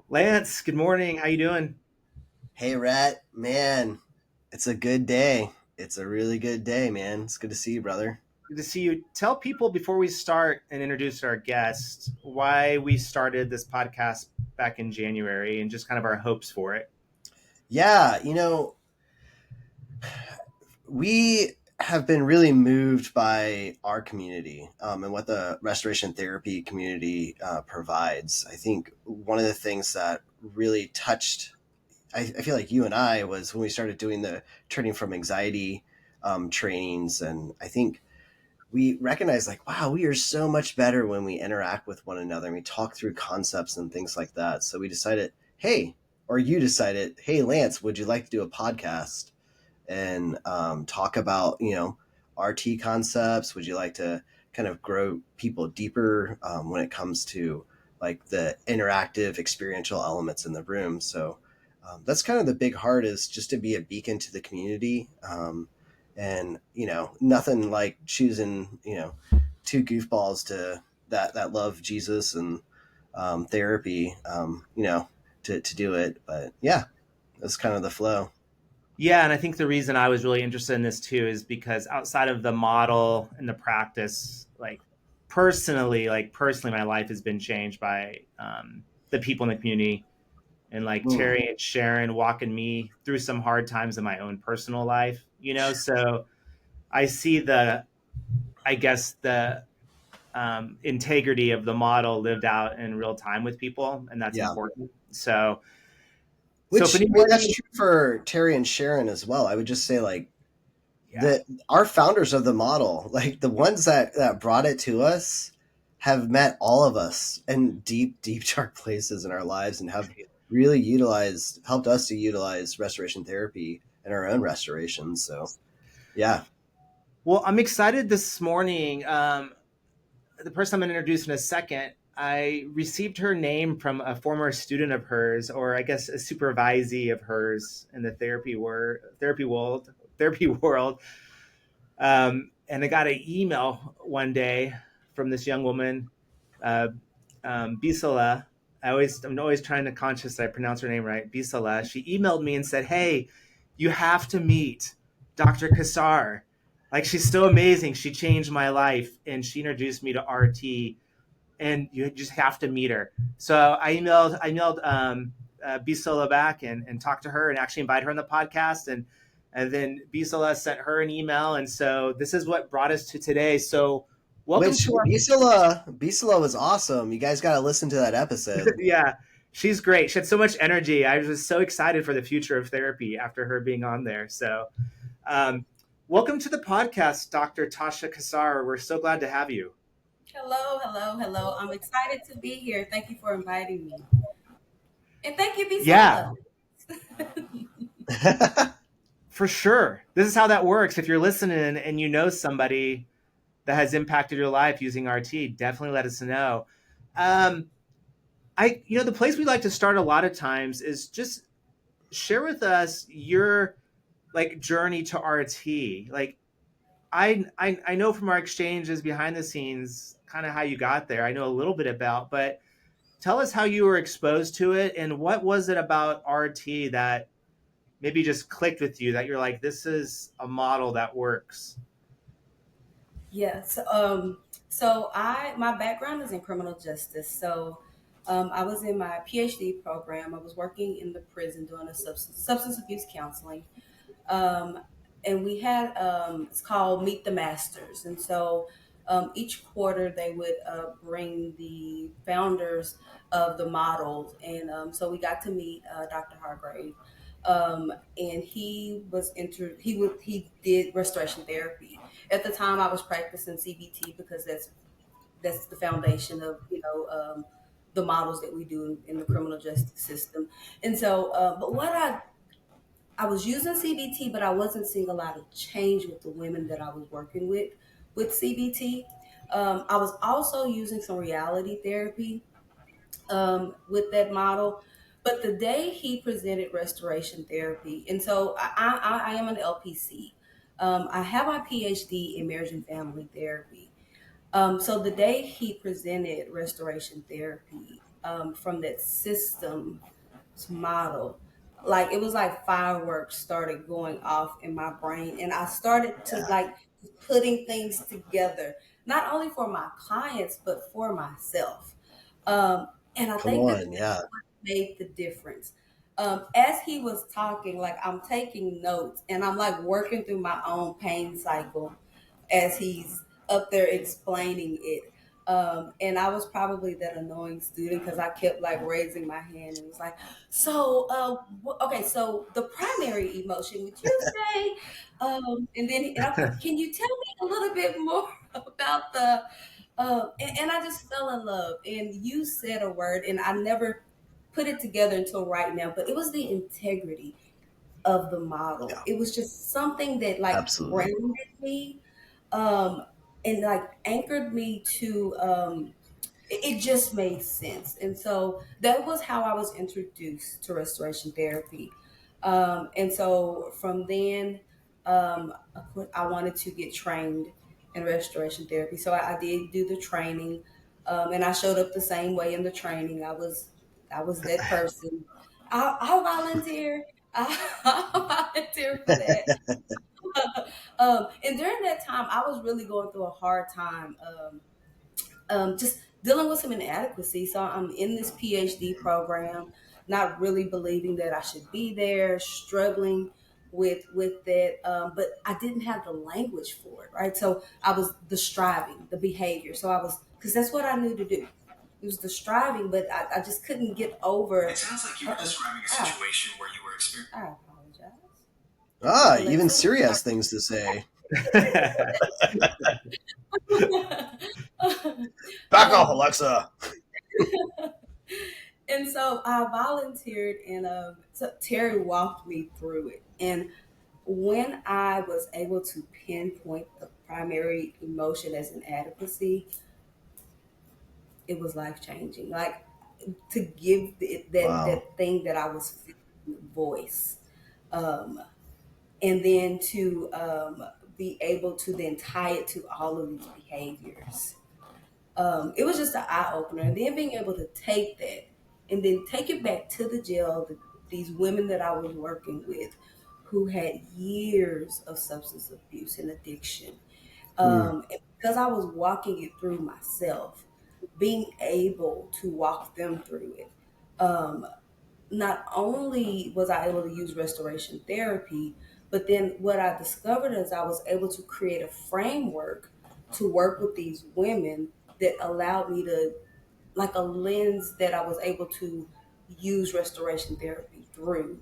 Lance, good morning. How you doing? Hey, Rat, man, it's a good day. It's a really good day, man. It's good to see you, brother. Good to see you. Tell people before we start and introduce our guest why we started this podcast back in January and just kind of our hopes for it. Yeah, we have been really moved by our community and what the restoration therapy community provides. I think one of the things that really touched, I feel like you and I, was when we started doing the turning from anxiety trainings. And I think we recognize like, wow, we are so much better when we interact with one another and we talk through concepts and things like that. So we decided, hey, or you decided, hey, Lance, would you like to do a podcast and talk about, RT concepts? Would you like to kind of grow people deeper when it comes to like the interactive experiential elements in the room? So that's kind of the big heart, is just to be a beacon to the community. And nothing like choosing two goofballs that love Jesus and therapy, to do it. But yeah, that's kind of the flow. Yeah, and I think the reason I was really interested in this too is because outside of the model and the practice, like personally, my life has been changed by the people in the community and like Mm, Terry and Sharon walking me through some hard times in my own personal life. So I see I guess the integrity of the model lived out in real time with people, and that's yeah. important. So if Which, I mean, that's anybody, true for Terry and Sharon as well. I would just say like yeah, the our founders of the model, like the ones that brought it to us, have met all of us in deep, deep dark places in our lives and have really helped us to utilize restoration therapy in our own restoration. So yeah. well, I'm excited this morning. The person I'm going to introduce in a second, I received her name from a former student of hers, or I guess a supervisee of hers in the therapy world. And I got an email one day from this young woman, uh, Bisala. I'm always trying to conscious that I pronounce her name right. Bisala. She emailed me and said, "Hey, you have to meet Dr. Kassar. Like she's so amazing. She changed my life, and she introduced me to RT. And you just have to meet her." So I emailed Bisala back and talked to her and actually invited her on the podcast. And then Bisala sent her an email, and so this is what brought us to today. So welcome Which to our Bisala was awesome. You guys got to listen to that episode. yeah, she's great. She had so much energy. I was so excited for the future of therapy after her being on there. So, um, welcome to the podcast, Dr. Tasha Kassar. We're so glad to have you. Hello, hello, hello. I'm excited to be here. Thank you for inviting me. And thank you, Yeah, Bisola. for sure. This is how that works. If you're listening and you know somebody that has impacted your life using RT, definitely let us know. Um, the place we like to start a lot of times is just share with us your like journey to RT. Like I know from our exchanges behind the scenes kind of how you got there. I know a little bit about, but tell us how you were exposed to it and what was it about RT that maybe just clicked with you that you're like, this is a model that works. Yes. So my background is in criminal justice. So I was in my PhD program. I was working in the prison doing a substance abuse counseling. Um, and we had it's called Meet the Masters. And so each quarter they would bring the founders of the models, and so we got to meet Dr. Hargrave. And he did restoration therapy. At the time, I was practicing CBT because that's the foundation of the models that we do in the criminal justice system. And so, but what I was using CBT, but I wasn't seeing a lot of change with the women that I was working with CBT. I was also using some reality therapy with that model. But the day he presented restoration therapy, and so I am an LPC. I have my PhD in marriage and family therapy. So the day he presented restoration therapy, from that system model, like it was like fireworks started going off in my brain, and I started to Yeah. like putting things together, not only for my clients but for myself. And I Come think that on. Yeah. made the difference. As he was talking, like I'm taking notes and I'm like working through my own pain cycle as he's up there explaining it. And I was probably that annoying student because I kept like raising my hand and was like, so, okay, so the primary emotion, would you say? Can you tell me a little bit more about the, and I just fell in love. And you said a word, and I never put it together until right now, but it was the integrity of the model. Yeah. It was just something that like Absolutely. grounded me, um, and like anchored me to it just made sense. And so that was how I was introduced to restoration therapy. And so from then, of course, I wanted to get trained in restoration therapy. So I did do the training, and I showed up the same way in the training. I was that person. I'll volunteer. I'll volunteer for that. And during that time, I was really going through a hard time. Just dealing with some inadequacy. So I'm in this PhD program, not really believing that I should be there, struggling with that, but I didn't have the language for it, right? So I was the striving, the behavior. So I was because that's what I knew to do. It was the striving, but I just couldn't get over. It sounds like you were describing a situation where you were experiencing. I apologize. Ah, even Alexa. serious things to say. Back off, um, Alexa. And so I volunteered, and so Terry walked me through it. And when I was able to pinpoint the primary emotion as inadequacy, it was life changing. Like to give it Wow. that thing that I was feeling voice, um, and then to be able to then tie it to all of these behaviors. It was just an eye opener. And then being able to take that and then take it back to the jail, these women that I was working with who had years of substance abuse and addiction. Hmm. And because I was walking it through myself, being able to walk them through it. Um, Not only was I able to use restoration therapy, but then what I discovered is I was able to create a framework to work with these women that allowed me to, like a lens that I was able to use restoration therapy through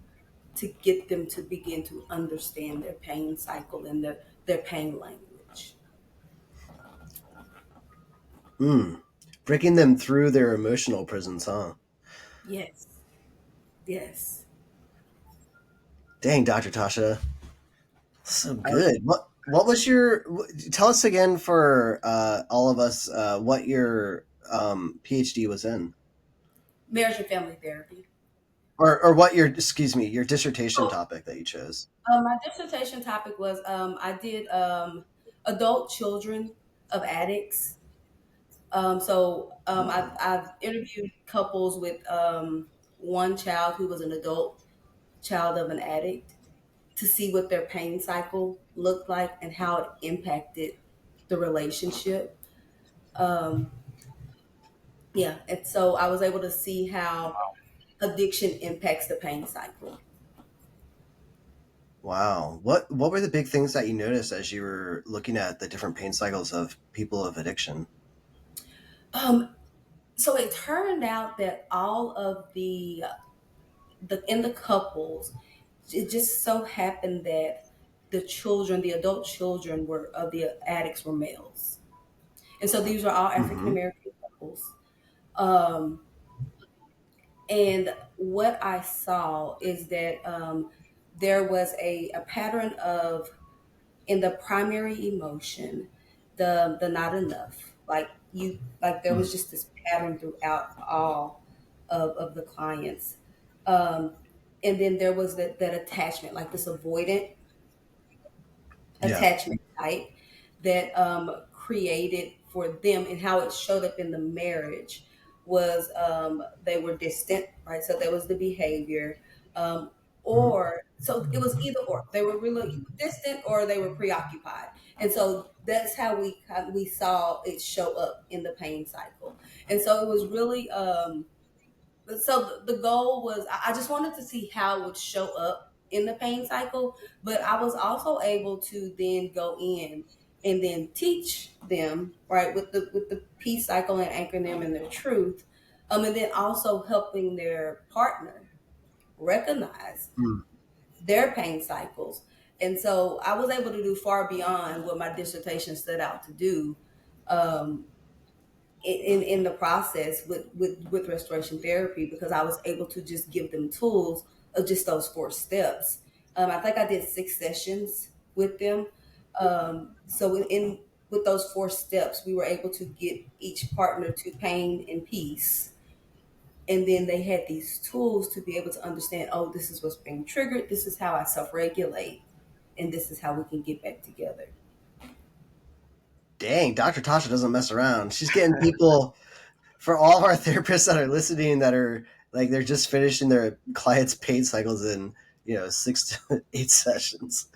to get them to begin to understand their pain cycle and their pain language. Hmm. Breaking them through their emotional prisons, huh? Yes, yes. Dang, Dr. Tasha. So I was, good. What was your tell us again for all of us what your PhD was in? Marriage and family therapy. Or what your excuse me, your dissertation topic that you chose. My dissertation topic was I did adult children of addicts. Hmm. I've interviewed couples with one child who was an adult child of an addict to see what their pain cycle looked like and how it impacted the relationship. Um, yeah, and so I was able to see how addiction impacts the pain cycle. Wow. What were the big things that you noticed as you were looking at the different pain cycles of people of addiction? Um, so it turned out that all of the in the couples, it just so happened that the adult children were of the addicts were males, and so these were all African Hmm. American couples. Um, and what I saw is that there was a pattern of in the primary emotion, the not enough. Like there was just this pattern throughout all of the clients. Um, and then there was that attachment, like this avoidant Yeah. attachment type that created for them and how it showed up in the marriage. was they were distant, right? So there was the behavior, um, Mhm. or so it was either or. They were really distant or they were preoccupied, and so that's how we saw it show up in the pain cycle. And so it was really so the goal was I just wanted to see how it would show up in the pain cycle, but I was also able to then go in and then teach them right with the peace cycle and anchoring them in their truth, and then also helping their partner recognize Mm. their pain cycles. And so I was able to do far beyond what my dissertation set out to do. Um, in the process with restoration therapy, because I was able to just give them tools of just those 4 steps. I think I did 6 sessions with them. So with those 4 steps, we were able to get each partner to pain and peace. And then they had these tools to be able to understand, oh, this is what's being triggered. This is how I self regulate. And this is how we can get back together. Dang, Dr. Tasha doesn't mess around. She's getting people for all of our therapists that are listening that are like they're just finishing their clients' paid cycles in 6 to 8 sessions.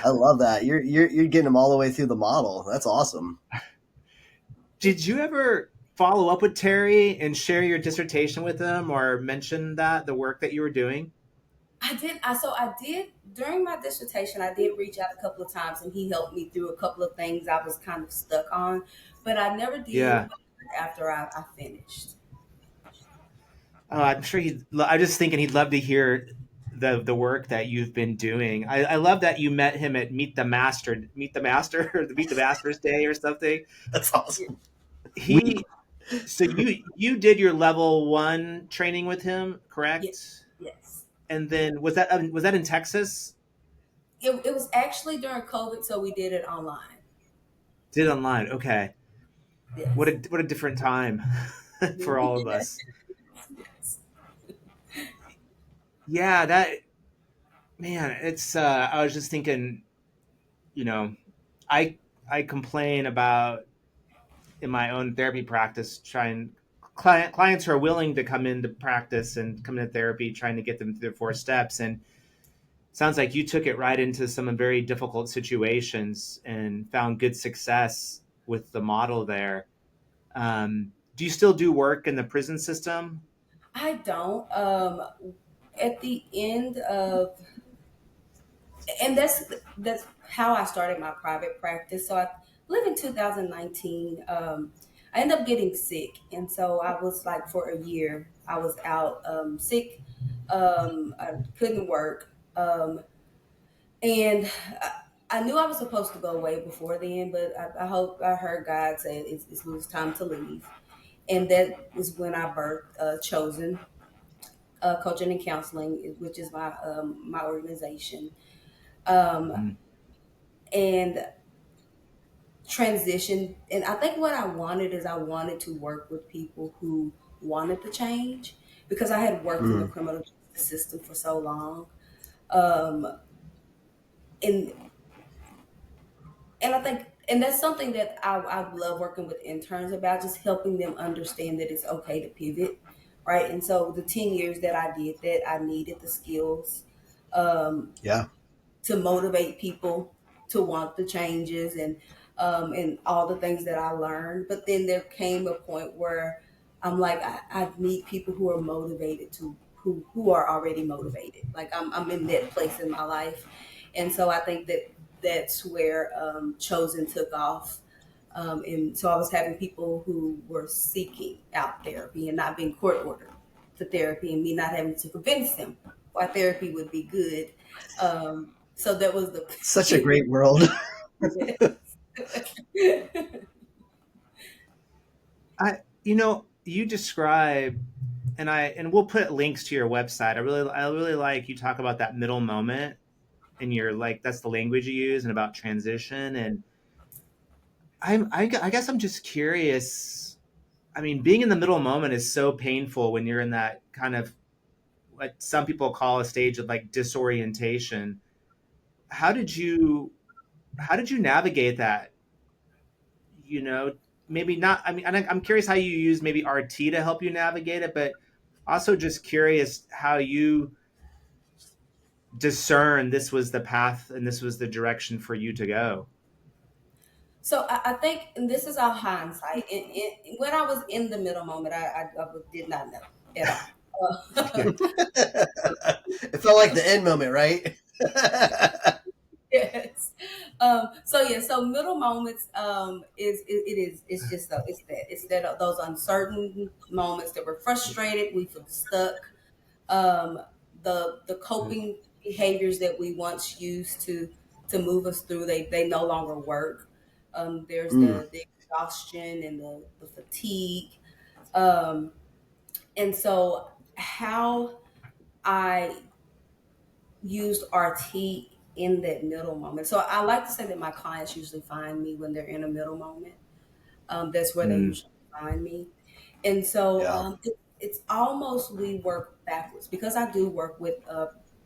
I love that. You're getting them all the way through the model. That's awesome. Did you ever follow up with Terry and share your dissertation with him or mention that the work that you were doing? I did during my dissertation. I did reach out a couple of times, and he helped me through a couple of things I was kind of stuck on. But I never did Yeah. after I finished. I'm sure he'd. I'm just thinking he'd love to hear the work that you've been doing. I love that you met him at Meet the Master, or the Meet the Masters Day or something. That's Yeah. awesome. We He. So you did your level 1 training with him, Yeah. correct? Yes. And then was that in Texas? It was actually during COVID, so we did it online. Did it online? Okay. Yes. What a different time for all of us. Yes. Yeah, that man. It's. I was just thinking. You know, I I complain about in my own therapy practice trying clients who are willing to come into practice and come into therapy, trying to get them through the 4 steps. And sounds like you took it right into some very difficult situations and found good success with the model there. Do you still do work in the prison system? I don't. At the end of and that's how I started my private practice. So I believe in 2019, I ended up getting sick, and so I was like for a year I was out sick. I couldn't work, and I knew I was supposed to go away before then, but I hope I heard God say it was time to leave, and that was when I birthed Chosen Coaching and Counseling, which is my organization. Um, Mm, and transition. And I think what I wanted is I wanted to work with people who wanted to change, because I had worked in the mm, criminal justice system for so long. Um, and and I think and that's something that I love working with interns about, just helping them understand that it's okay to pivot, right? And so the 10 years that I did that, I needed the skills. Um, yeah. to motivate people to want the changes and all the things that I learned. But then there came a point where I'm like, I need people who are motivated to who are already motivated. Like I'm in that place in my life, and so I think that that's where Chosen took off. And so I was having people who were seeking out therapy and not being court ordered to therapy, and me not having to convince them why therapy would be good. So that was the Such a pivot. great world. you describe, and we'll put links to your website. I really like you talk about that middle moment, and you're like that's the language you use, and about transition. And I guess I'm just curious. I mean, being in the middle moment is so painful when you're in that kind of what some people call a stage of like disorientation. How did you how did you navigate that? You know, maybe not, I mean, I'm curious how you use maybe RT to help you navigate it, but also just curious how you discern this was the path and this was the direction for you to go. So I think, and this is our hindsight. When I was in the middle moment, I did not know at all. Yeah. It felt like the end moment, right? Yes. So yeah. So middle moments is it is it's just it's that those uncertain moments that we're frustrated, we feel stuck. Um, the coping behaviors that we once used to move us through, they no longer work. There's Mm, the exhaustion and the fatigue. Um, and so how I used RT in that middle moment. So I like to say that my clients usually find me when they're in a middle moment. That's where they Mm, usually find me. And so yeah. it's almost we work backwards because I do work with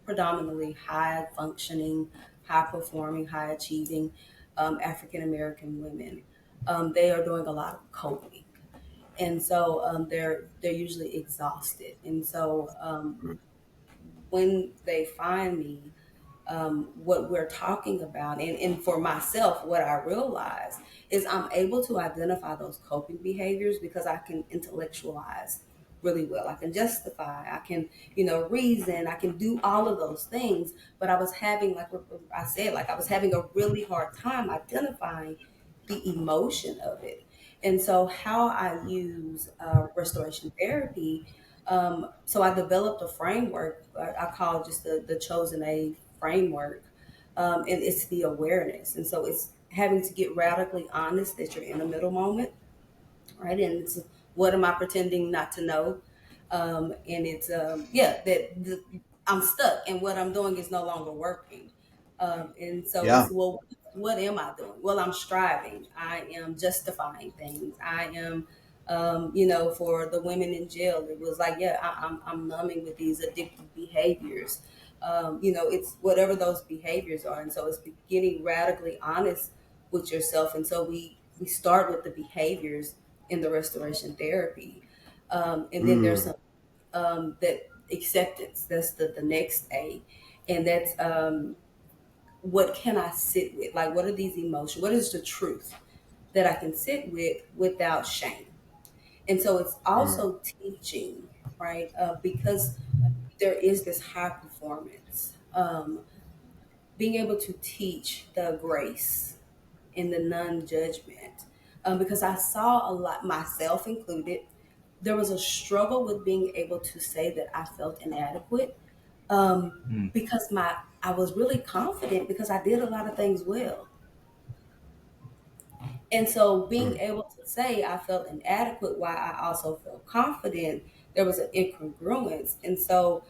predominantly high functioning, high performing, high achieving African American women. They are doing a lot of coping. And so they're usually exhausted. And so Mm, when they find me, what we're talking about. And for myself, what I realize is I'm able to identify those coping behaviors because I can intellectualize really well. I can justify, I can, reason, I can do all of those things. But I was having, like I said, like I was having a really hard time identifying the emotion of it. And so, how I use restoration therapy, so I developed a framework I call just the chosen A framework, and it's the awareness. And so it's having to get radically honest that you're in a middle moment, right? And it's what am I pretending not to know? And it's I'm stuck, and what I'm doing is no longer working. And so yeah. it's, well, what am I doing? Well, I'm striving. I am justifying things. I am, for the women in jail, it was like, yeah, I'm numbing with these addictive behaviors. It's whatever those behaviors are, and so it's getting radically honest with yourself. And so we start with the behaviors in the restoration therapy. And then there's Mm, some that acceptance. That's the next A, and that's what can I sit with? Like, what are these emotions? What is the truth that I can sit with without shame? And so it's mm, also teaching, right? Because there is this high performance. Being able to teach the grace and the non-judgment, because I saw a lot, myself included, there was a struggle with being able to say that I felt inadequate, mm, because my I was really confident because I did a lot of things well. And so being mm, able to say I felt inadequate while I also felt confident, there was an incongruence. And so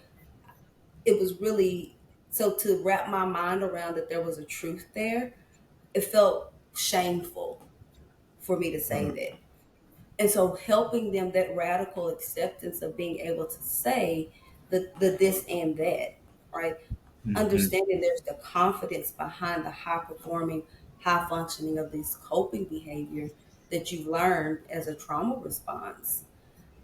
it was really, so to wrap my mind around that there was a truth there, it felt shameful for me to say mm, that. And so helping them, that radical acceptance of being able to say the this and that, right? mhm, Understanding there's the confidence behind the high performing, high functioning of these coping behavior that you've learned as a trauma response,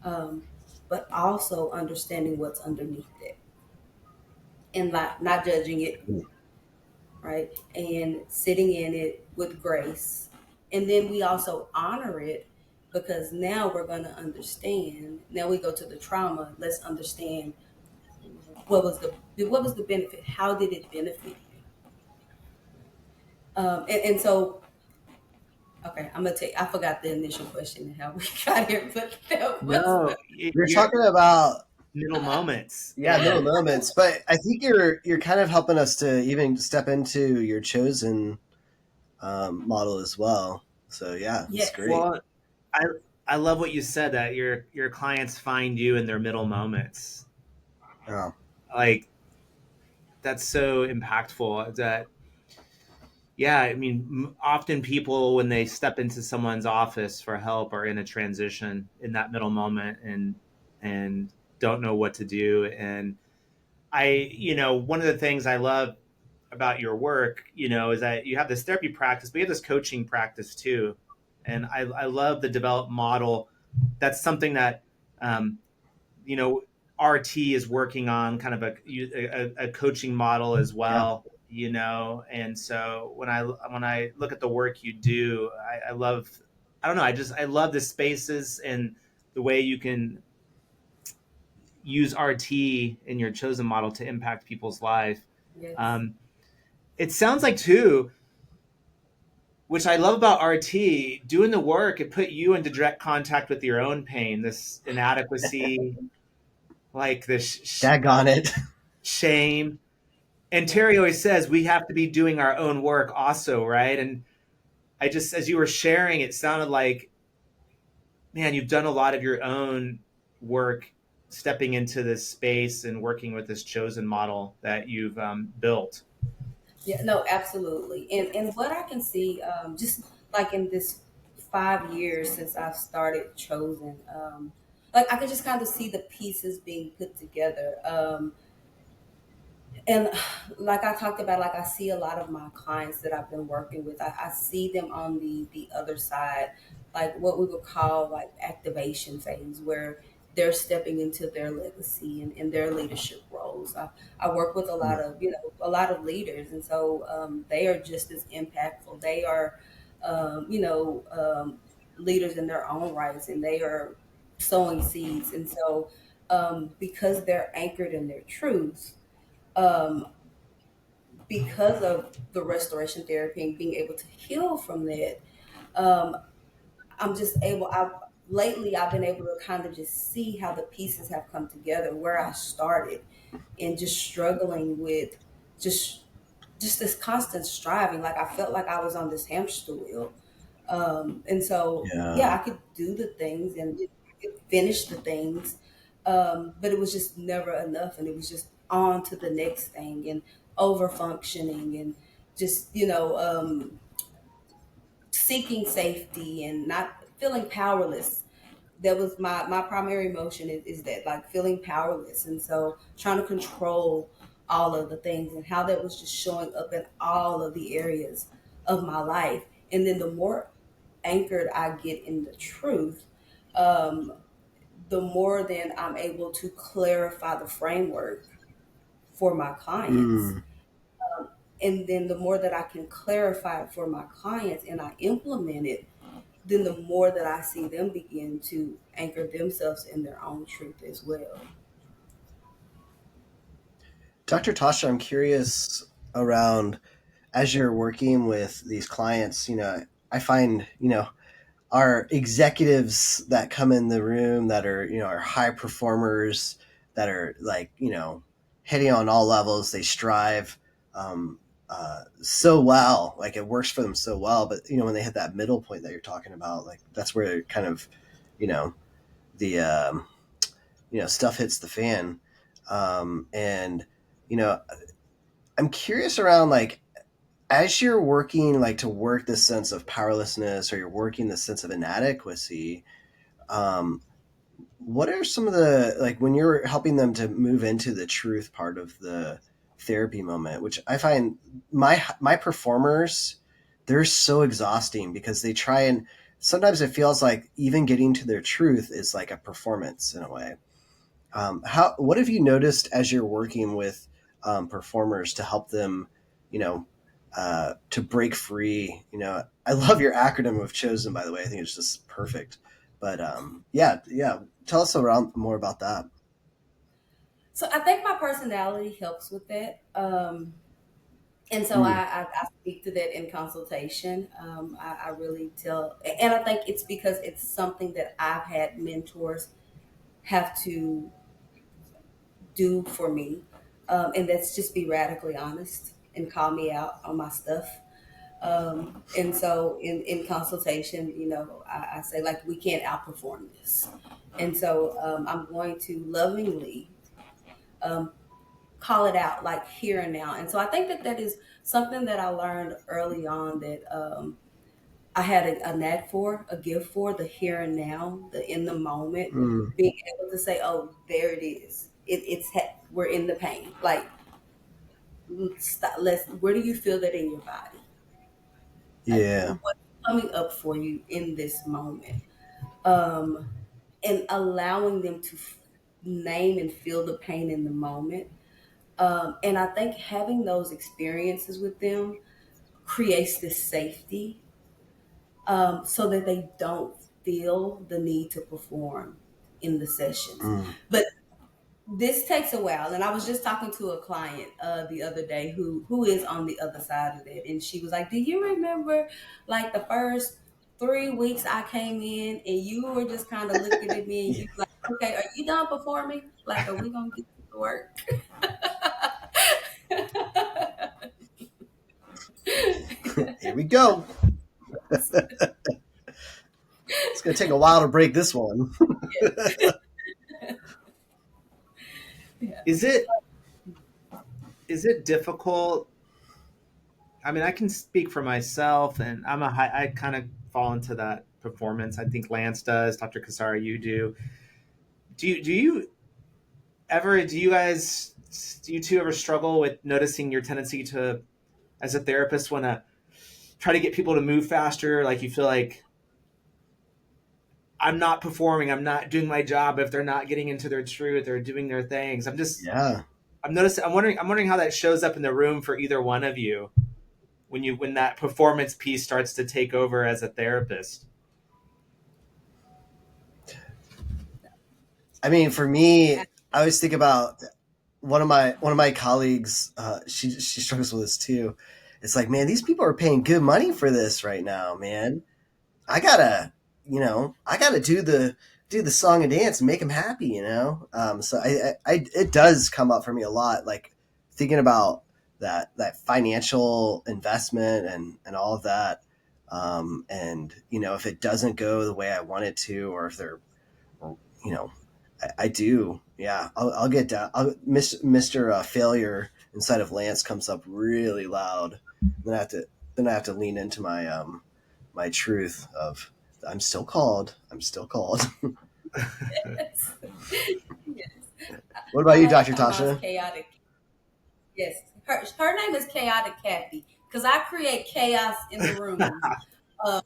um, but also understanding what's underneath it and not judging it, mm, right? And sitting in it with grace. And then we also honor it because now we're going to understand. Now we go to the trauma. Let's understand what was the benefit? How did it benefit you? And so, okay, I'm gonna take. I forgot the initial question and how we got here, but that was no, You're you're talking about, middle moments yeah, middle and moments, but I think you're kind of helping us to even step into your chosen model as well. So yeah, that's yes, great. well, I I love what you said that your clients find you in their middle moments. Yeah. Like that's so impactful that yeah, I mean, often people when they step into someone's office for help are in a transition in that middle moment and don't know what to do. And one of the things I love about your work, is that you have this therapy practice, but you have this coaching practice too. And I love the developed model. That's something that um, you know RT is working on, kind of a coaching model as Yeah. well. And so when I look at the work you do, I love. I don't know. I love the spaces and the way you can use RT in your chosen model to impact people's life. Yes. Um, it sounds like too, which I love about RT, doing the work, it put you into direct contact with your own pain, this inadequacy, like this Daggone it. shame. And Yeah. Terry always says we have to be doing our own work also, right? And I just, as you were sharing, it sounded like, man, you've done a lot of your own work stepping into this space and working with this chosen model that you've built. Yeah, no, absolutely. And what I can see, just like in this 5 years since I've started Chosen, like I can just kind of see the pieces being put together. And like I talked about, like I see a lot of my clients that I've been working with, I see them on the other side, like what we would call like activation phase, where they're stepping into their legacy and their leadership roles. I work with a lot Mm. of a lot of leaders, and so they are just as impactful. They are leaders in their own rights, and they are sowing seeds, and so because they're anchored in their truths, um, because of the restoration therapy and being able to heal from that, um, I'm just able. I lately I've been able to kind of just see how the pieces have come together. Where I started, and just struggling with just just this constant striving. Like I felt like I was on this hamster wheel, and so, yeah, Yeah. I could do the things and finish the things, but it was just never enough. And it was just on to the next thing and over functioning and just, seeking safety and not feeling powerless. That was my primary emotion is that, like, feeling powerless. And so trying to control all of the things and how that was just showing up in all of the areas of my life. And then the more anchored I get in the truth, um, the more then I'm able to clarify the framework for my clients. Mm. And then the more that I can clarify it for my clients and I implement it, then the more that I see them begin to anchor themselves in their own truth as well. Dr. Tasha, I'm curious around as you're working with these clients, I find, our executives that come in the room that are, are high performers that are like, hitting on all levels, they strive so well, like it works for them so well. But, when they hit that middle point that you're talking about, like that's where kind of, you know, the, stuff hits the fan. And, you know, I'm curious around like, as you're working like to work this sense of powerlessness or you're working this sense of inadequacy, um, what are some of the like when you're helping them to move into the truth part of the therapy moment, which I find my performers, they're so exhausting because they try and sometimes it feels like even getting to their truth is like a performance in a way. How what have you noticed as you're working with performers to help them, you know, to break free? I love your acronym of chosen. By the way, I think it's just perfect. But yeah, yeah. Tell us around more about that. So I think my personality helps with that. And so Mm, I speak to that in consultation. I really tell, and I think it's because it's something that I've had mentors have to do for me. And that's just be radically honest and call me out on my stuff. And so in consultation, I say, like, we can't outperform this. And so I'm going to lovingly um, call it out, like, here and now. And so I think that that is something that I learned early on, that I had a knack for, a gift for, the here and now, the in the moment, mm, being able to say, oh, there it is. We're in the pain. Like, stop, where do you feel that in your body? Like, yeah. what's coming up for you in this moment, um, and allowing them to name and feel the pain in the moment. And I think having those experiences with them creates this safety, so that they don't feel the need to perform in the sessions. Mm. But this takes a while, and I was just talking to a client the other day who is on the other side of it, and she was like, "Do you remember like the first 3 weeks I came in, and you were just kind of looking at me, and Yeah. you were like, okay, are you done performing? Like, are we gonna get to work?" Here we go. It's going to take a while to break this one. Yeah. Is it difficult? I mean, I can speak for myself, and I kind of fall into that performance. I think Lance does, Dr. Kassar, you do. Do you guys do you two ever struggle with noticing your tendency to, as a therapist, want to try to get people to move faster? Like you feel like I'm not performing, I'm not doing my job if they're not getting into their truth or doing their things. Yeah. I'm wondering how that shows up in the room for either one of you when that performance piece starts to take over as a therapist. I mean, for me, I always think about one of my colleagues. She struggles with this too. It's like, man, these people are paying good money for this right now, man. I gotta, I gotta do the song and dance and make them happy, So it does come up for me a lot, like thinking about that financial investment and all of that, and if it doesn't go the way I want it to, or if they're, you know, I do, yeah, I'll get down. Mr. Failure inside of Lance comes up really loud. Then I have to lean into my truth of I'm still called. I'm still called. Yes. Yes. What about you, I like Dr. to call mine Tasha? chaotic. Yes, her name is Chaotic Kathy because I create chaos in the room. Uh,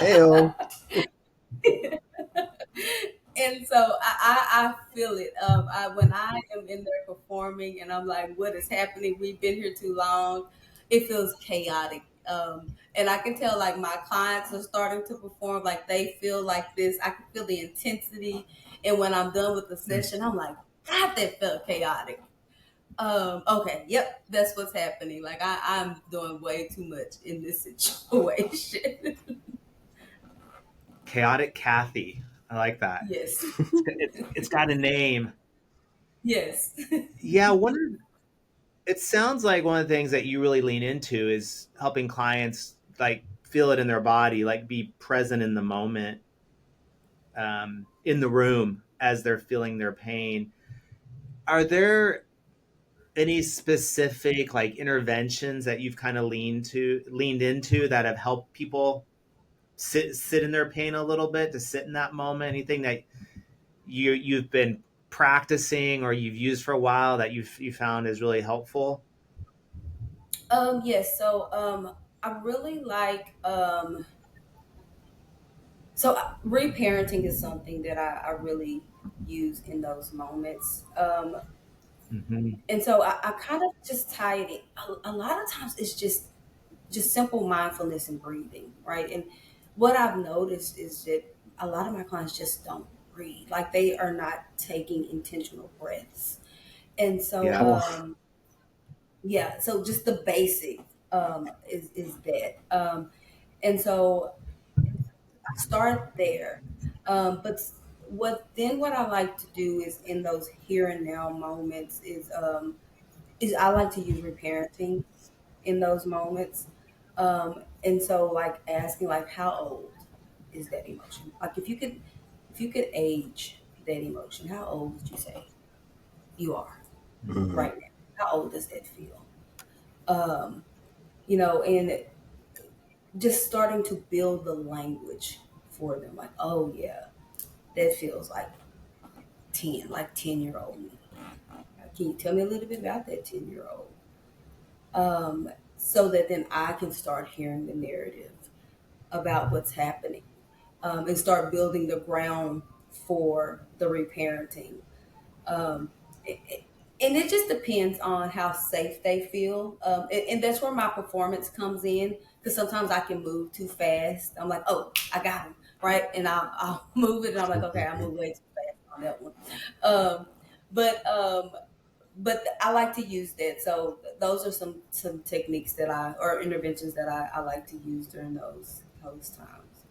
Heyo. and so I feel it. When I am in there performing and I'm like, what is happening? We've been here too long. It feels chaotic. And I can tell like my clients are starting to perform, like they feel like this. I can feel the intensity. And when I'm done with the session, I'm like, God, that felt chaotic. Okay, yep, that's what's happening. Like I'm doing way too much in this situation. Chaotic Kathy. I like that. Yes. It's got a name. Yes. Yeah, it sounds like one of the things that you really lean into is helping clients like feel it in their body, like be present in the moment, in the room as they're feeling their pain. Are there any specific like interventions that you've kind of leaned into that have helped people sit in their pain a little bit, to sit in that moment? Anything that you've been practicing or you've used for a while that you found is really helpful? Yes. So I really like reparenting is something that I really use in those moments. Hmm. And so I kind of just tie it in. A lot of times it's just simple mindfulness and breathing, right? And what I've noticed is that a lot of my clients just don't breathe. Like they are not taking intentional breaths. And so Yeah. Oh. yeah, so just the basic is that. And so I start there. But what I like to do is in those here and now moments is I like to use reparenting in those moments. And so like asking like how old is that emotion? Like if you could age that emotion, how old would you say you are Mhm. right now? How old does that feel? Um, and just starting to build the language for them, like, oh yeah, that feels like 10, like 10-year-old me. Can you tell me a little bit about that 10-year-old? So that then I can start hearing the narrative. about what's happening, and start building the ground for the reparenting. Um, it, it- and it just depends on how safe they feel. And that's where my performance comes in, because sometimes I can move too fast. I'm like, oh, I got him, right? And I'll move it, and I'm like, okay, I moved way too fast on that one. Um, but I like to use that. So those are some techniques that or interventions that I like to use during those times.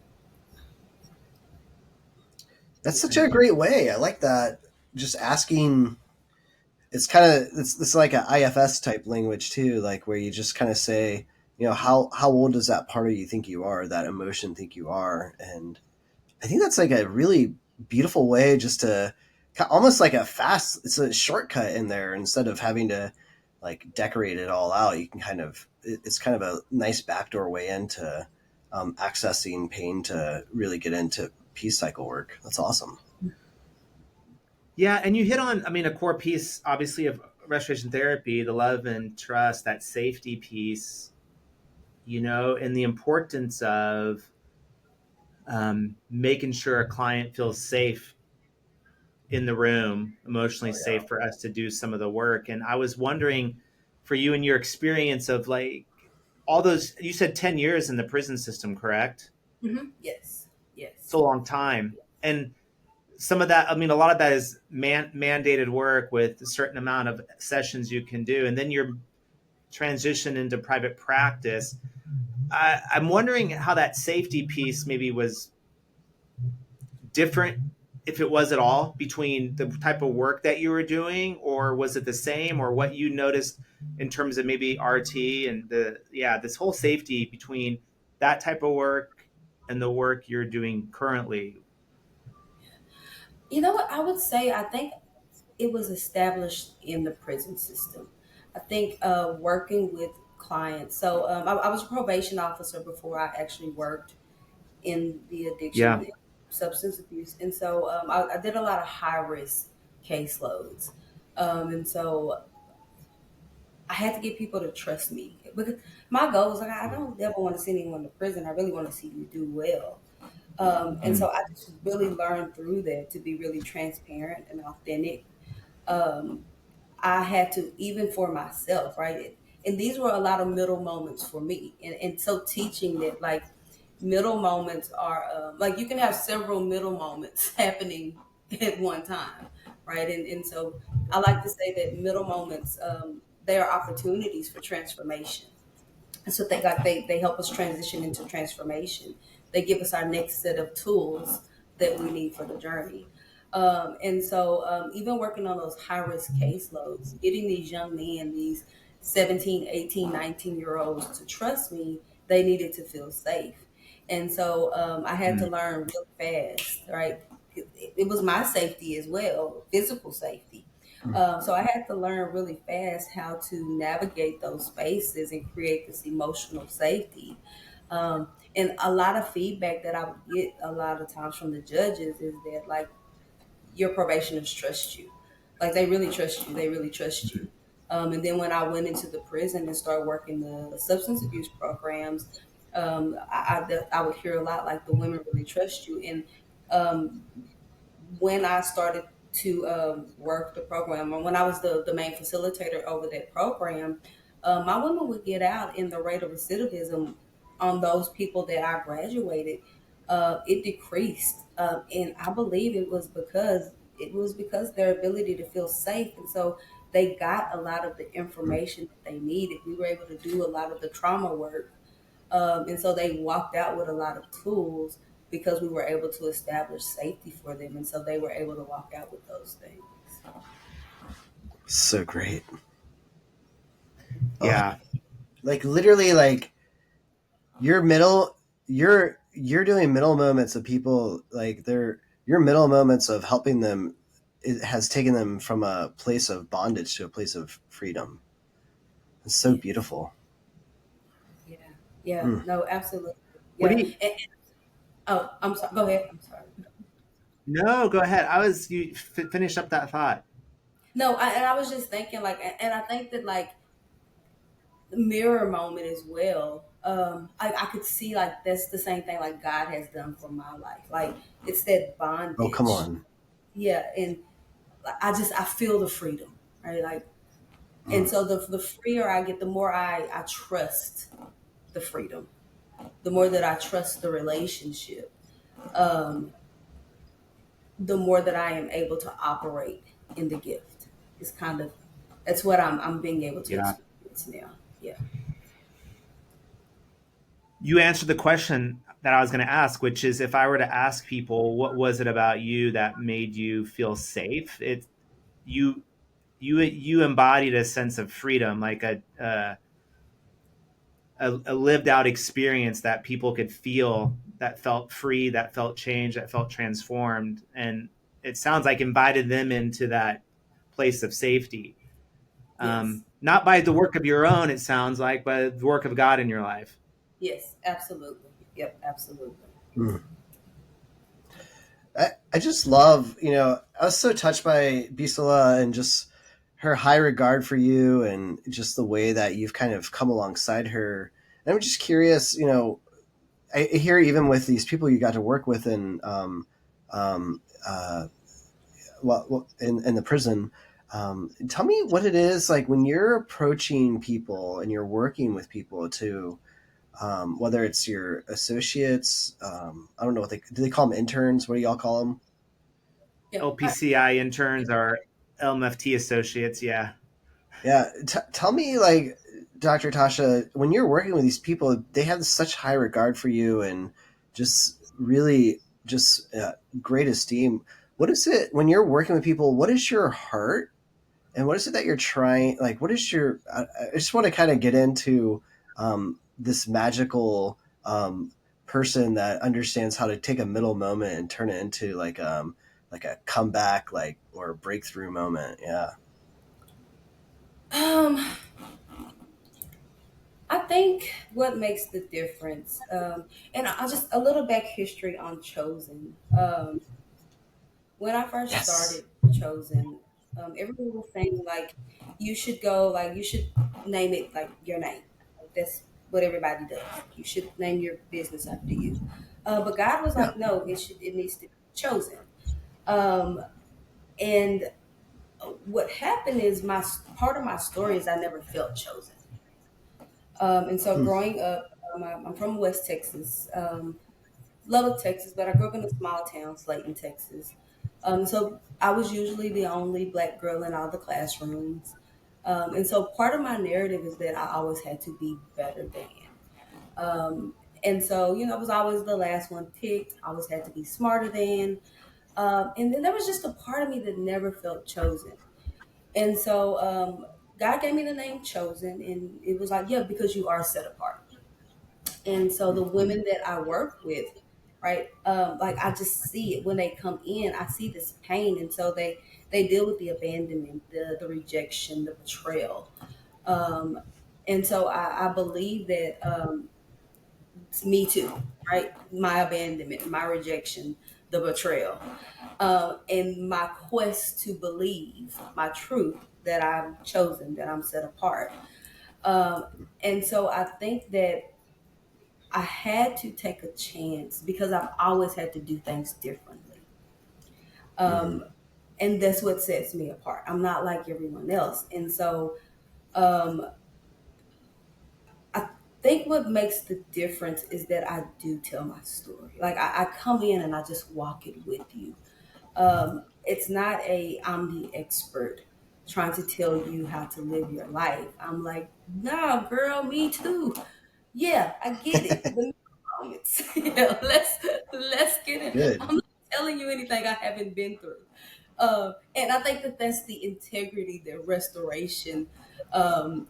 That's such a great way. I like that. Just asking. It's kind of it's like an IFS type language too, like where you just kind of say, how old does that part of you think you are, that emotion think you are, and I think that's like a really beautiful way just to almost like it's a shortcut in there instead of having to like decorate it all out. You can it's kind of a nice backdoor way into accessing pain to really get into peace cycle work. That's awesome. Yeah, and you hit on, I mean, a core piece, obviously, of restoration therapy, the love and trust, that safety piece, and the importance of making sure a client feels safe in the room, emotionally Oh yeah. safe for us to do some of the work. And I was wondering, for you and your experience of like all those, you said 10 years in the prison system, correct? Yes, It's a yes. long time. And some of that, I mean, a lot of that is mandated work with a certain amount of sessions you can do. And then you're transition into private practice. I'm wondering how that safety piece maybe was different, if it was at all, between the type of work that you were doing, or was it the same, or what you noticed in terms of maybe RT and this whole safety between that type of work and the work you're doing currently. You know what I would say? I think it was established in the prison system. I think working with clients. So I was a probation officer before I actually worked in the addiction Yeah. and substance abuse, and so I did a lot of high risk caseloads, and so I had to get people to trust me, because my goal was like, I don't ever want to send anyone to prison. I really want to see you do well. And Mm. so I just really learned through that to be really transparent and authentic. Um, I had to, even for myself, right? And these were a lot of middle moments for me. And so teaching that, like, middle moments are, like, you can have several middle moments happening at one time, right? And so I like to say that middle moments, they are opportunities for transformation. And so they help us transition into transformation. They give us our next set of tools that we need for the journey. And so even working on those high risk caseloads, getting these young men, these 17, 18, 19-year olds to trust me, they needed to feel safe. And so I had to Mm. learn real fast, right? It was my safety as well, physical safety. So I had to learn really fast how to navigate those spaces and create this emotional safety. And a lot of feedback that I would get a lot of times from the judges is that, like, your probationers trust you. Like, they really trust you. They really trust you. And then when I went into the prison and started working the substance abuse programs, I would hear a lot like, the women really trust you. And um, when I started to work the program, and when I was the main facilitator over that program, my women would get out, and the rate of recidivism on those people that I graduated, it decreased. And I believe it was because their ability to feel safe. And so they got a lot of the information that they needed. We were able to do a lot of the trauma work, and so they walked out with a lot of tools because we were able to establish safety for them. And so they were able to walk out with those things. So great. Oh, Yeah. like literally, like your middle, you're doing middle moments of people, like they're your middle moments of helping them. It has taken them from a place of bondage to a place of freedom. It's so Yes. beautiful. Yeah. Yeah. Mm. No, absolutely. What do Yeah. you, Oh, I'm sorry. Go ahead. I'm sorry. no, go ahead. You finish up that thought. No, and I was just thinking, like, and I think that, like, the mirror moment as well. I could see like that's the same thing like God has done for my life. Like it's that Oh, come bondage. on. Yeah, and like, I feel the freedom, right? Like, and Mm. so the freer I get, the more I trust the freedom, the more that I trust the relationship, um, the more that I am able to operate in the gift. It's kind of that's what I'm being able to Yeah. experience now. Yeah. You answered the question that I was going to ask, which is if I were to ask people, what was it about you that made you feel safe? You you embodied a sense of freedom, like a lived out experience that people could feel, that felt free, that felt changed, that felt transformed, and it sounds like invited them into that place of safety. Yes. Not by the work of your own, it sounds like, but the work of God in your life. Yes. Absolutely. Yep. Absolutely. Mm. I just love, I was so touched by Bisola and just her high regard for you and just the way that you've kind of come alongside her. And I'm just curious, I hear even with these people you got to work with um, uh, in the prison. Tell me what it is like when you're approaching people and you're working with people to, whether it's your associates, I don't know what do they call them interns? What do y'all call them? Yep. LPCI interns are LMFT associates. Yeah. Yeah, tell me, like, Dr. Tasha, when you're working with these people, they have such high regard for you and just really just great esteem. What is it when you're working with people? What is your heart, and what is it that you're trying? Like, what is your? I just want to kind of get into this magical person that understands how to take a middle moment and turn it into like a comeback, like or a breakthrough moment. Yeah. Um, I think what makes the difference, and I'll just a little back history on Chosen. When I first Yes. started Chosen, everyone was saying like you should go, like you should name it like your name. Like that's what everybody does. You should name your business after you. But God was Yeah. like, no, it needs to be chosen. Um, and what happened is my part of my story is I never felt chosen. And so Hmm. growing up, I'm from West Texas. Lubbock, Texas, but I grew up in a small town, Slayton, Texas. So I was usually the only black girl in all the classrooms. And so part of my narrative is that I always had to be better than. Um, and so, I was always the last one picked. I always had to be smarter than. And then there was just a part of me that never felt chosen. And so God gave me the name Chosen, and it was like, yeah, because you are set apart. And so the women that I work with, right, like I just see it when they come in. I see this pain, and so they deal with the abandonment, the rejection, the betrayal, um, and so I believe that it's me too, right? My abandonment, my rejection, the betrayal, and my quest to believe my truth that I'm chosen, that I'm set apart. Um, and so I think that I had to take a chance because I've always had to do things differently. Hmm. Um, and that's what sets me apart. I'm not like everyone else. And so um, I think what makes the difference is that I do tell my story. Like I come in and I just walk it with you. It's not I'm the expert trying to tell you how to live your life. I'm like, nah, girl, me too. Yeah, I get it. The moments. Yeah, let's get it. Good. I'm not telling you anything I haven't been through. And I think that that's the integrity that restoration um,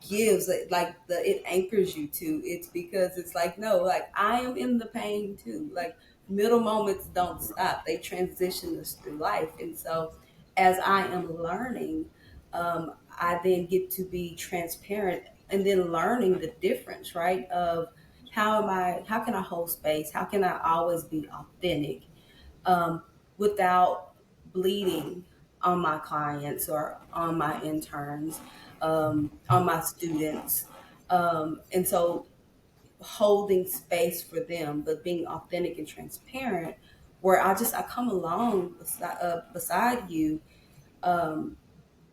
gives. It anchors you to. It's because it's like no, like I am in the pain too. Like middle moments don't stop; they transition us through life. And so, as I am learning, I then get to be transparent and then learning the difference, right? Of how can I hold space? How can I always be authentic um, without bleeding on my clients or on my interns, on my students? And so holding space for them, but being authentic and transparent. Where I come along beside you, um,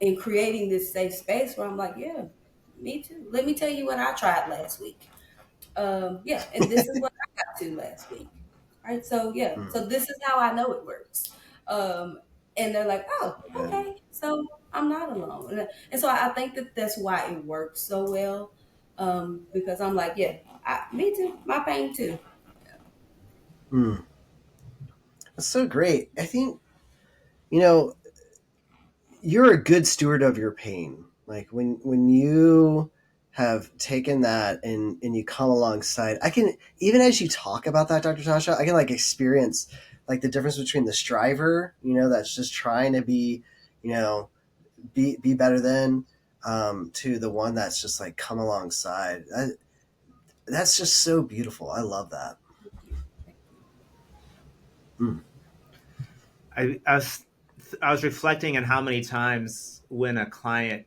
in creating this safe space where I'm like, yeah, me too. Let me tell you what I tried last week. Yeah, and this is what I got to last week. Right. So yeah, Mm, so this is how I know it works. Um, and they're like, oh, yeah. okay, so I'm not alone. And so I think that that's why it works so well. Because I'm like, yeah, me too, my pain too. Mm. That's so great. I think, you know, you're a good steward of your pain. Like when you have taken that and you come alongside, I can, even as you talk about that, Dr. Tasha, I can like experience like the difference between the striver, that's just trying to be, you know, be better than, to the one that's just like come alongside. That's just so beautiful. I love that. Thank you. Thank you. Mm. I, I was I was reflecting on how many times when a client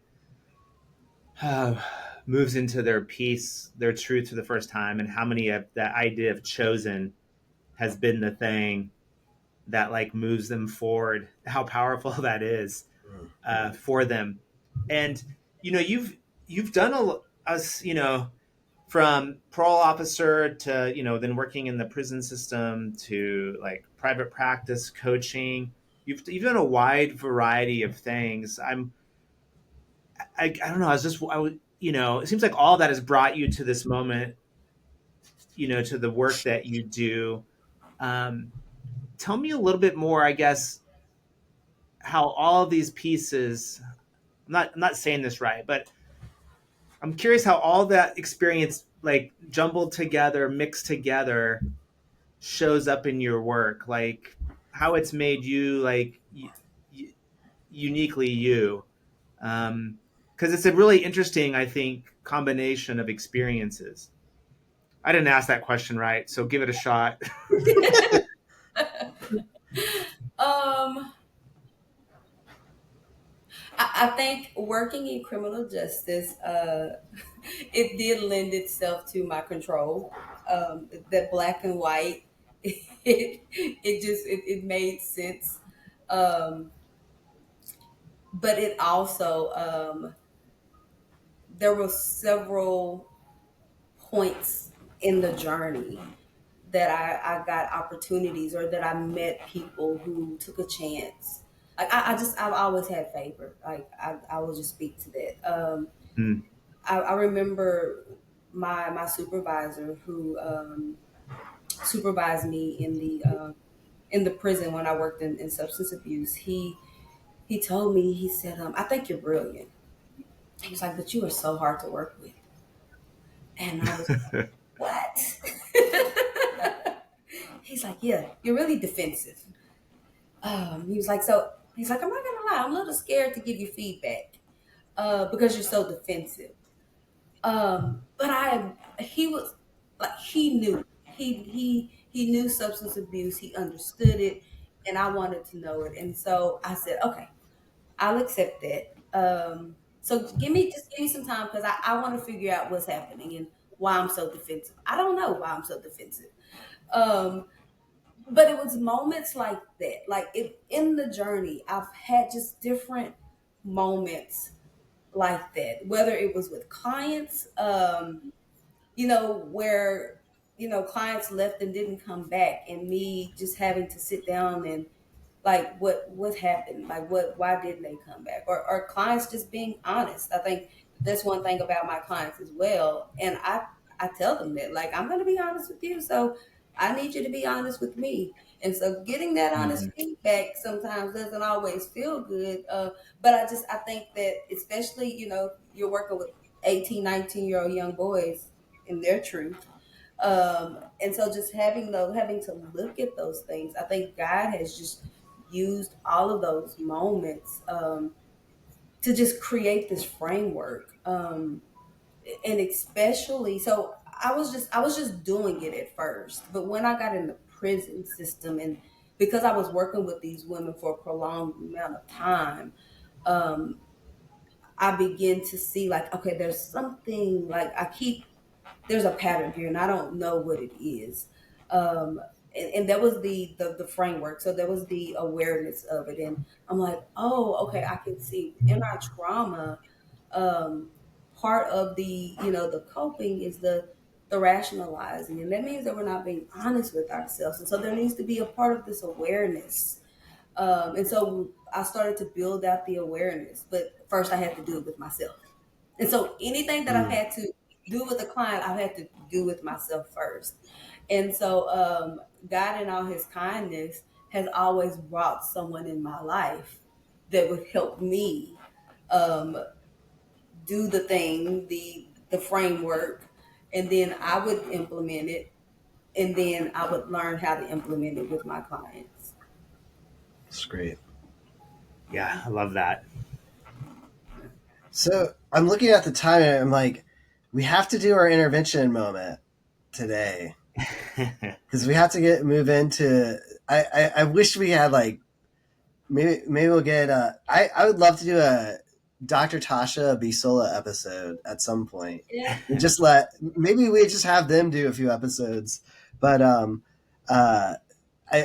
uh, moves into their peace, their truth for the first time, and how many of that idea of chosen has been the thing that like moves them forward. How powerful that is Mm. for them, and you've done us from parole officer to then working in the prison system to like private practice coaching. You've done a wide variety of things. I don't know. I would it seems like all that has brought you to this moment. To the work that you do. Um, Tell me a little bit more. I guess how all of these pieces. I'm not saying this right, but I'm curious how all that experience like jumbled together, mixed together, shows up in your work, like how it's made you like uniquely you. Because it's a really interesting, I think, combination of experiences. I didn't ask that question right, so give it a shot. um, I think working in criminal justice, it did lend itself to my control. That black and white, it made sense. Um, but it also, there were several points in the journey that I got opportunities, or that I met people who took a chance. Like I've always had favor. Like I will just speak to that. Mm. I remember my supervisor who supervised me in the prison when I worked in substance abuse. He told me, he said, I think you're brilliant. He was like, but you are so hard to work with. And I was like, what? He's like, yeah, you're really defensive. He was like, so he's like, I'm not gonna lie, I'm a little scared to give you feedback because you're so defensive. But he was like, he knew substance abuse, he understood it, and I wanted to know it, and so I said, okay, I'll accept that. So give me some time because I want to figure out what's happening and why I'm so defensive. I don't know why I'm so defensive. Um, but it was moments like that, like it in the journey. I've had just different moments like that, whether it was with clients, where clients left and didn't come back, and me just having to sit down and like what happened, like why didn't they come back, or clients just being honest. I think that's one thing about my clients as well, and I tell them that, like, I'm going to be honest with you, so I need you to be honest with me. And so getting that honest Mhm. feedback sometimes doesn't always feel good, but I think that, especially, you're working with 18, 19-year-old young boys in their truth. And so just having to look at those things, I think God has just used all of those moments, to just create this framework. And especially, so I was just doing it at first, but when I got in the prison system, and because I was working with these women for a prolonged amount of time, um, I began to see, like, okay, there's something, like, I keep there's a pattern here, and I don't know what it is. Um, and that was the framework. So that was the awareness of it, and I'm like, oh, okay, I can see in our trauma. Um, Part of the coping is the rationalizing, and that means that we're not being honest with ourselves, and so there needs to be a part of this awareness. And so I started to build out the awareness, but first I had to do it with myself. And so anything that I've Mm. had to do with a client, I've had to do with myself first. And so God, in all His kindness, has always brought someone in my life that would help me um, do the thing, the framework, and then I would implement it, and then I would learn how to implement it with my clients. It's great. Yeah, I love that. So I'm looking at the time and I'm like, we have to do our intervention moment today because we have to move into. I wish we had like maybe we'll get. I would love to do a Dr. Tasha Bisola episode at some point. Yeah. And just let maybe we just have them do a few episodes, but uh,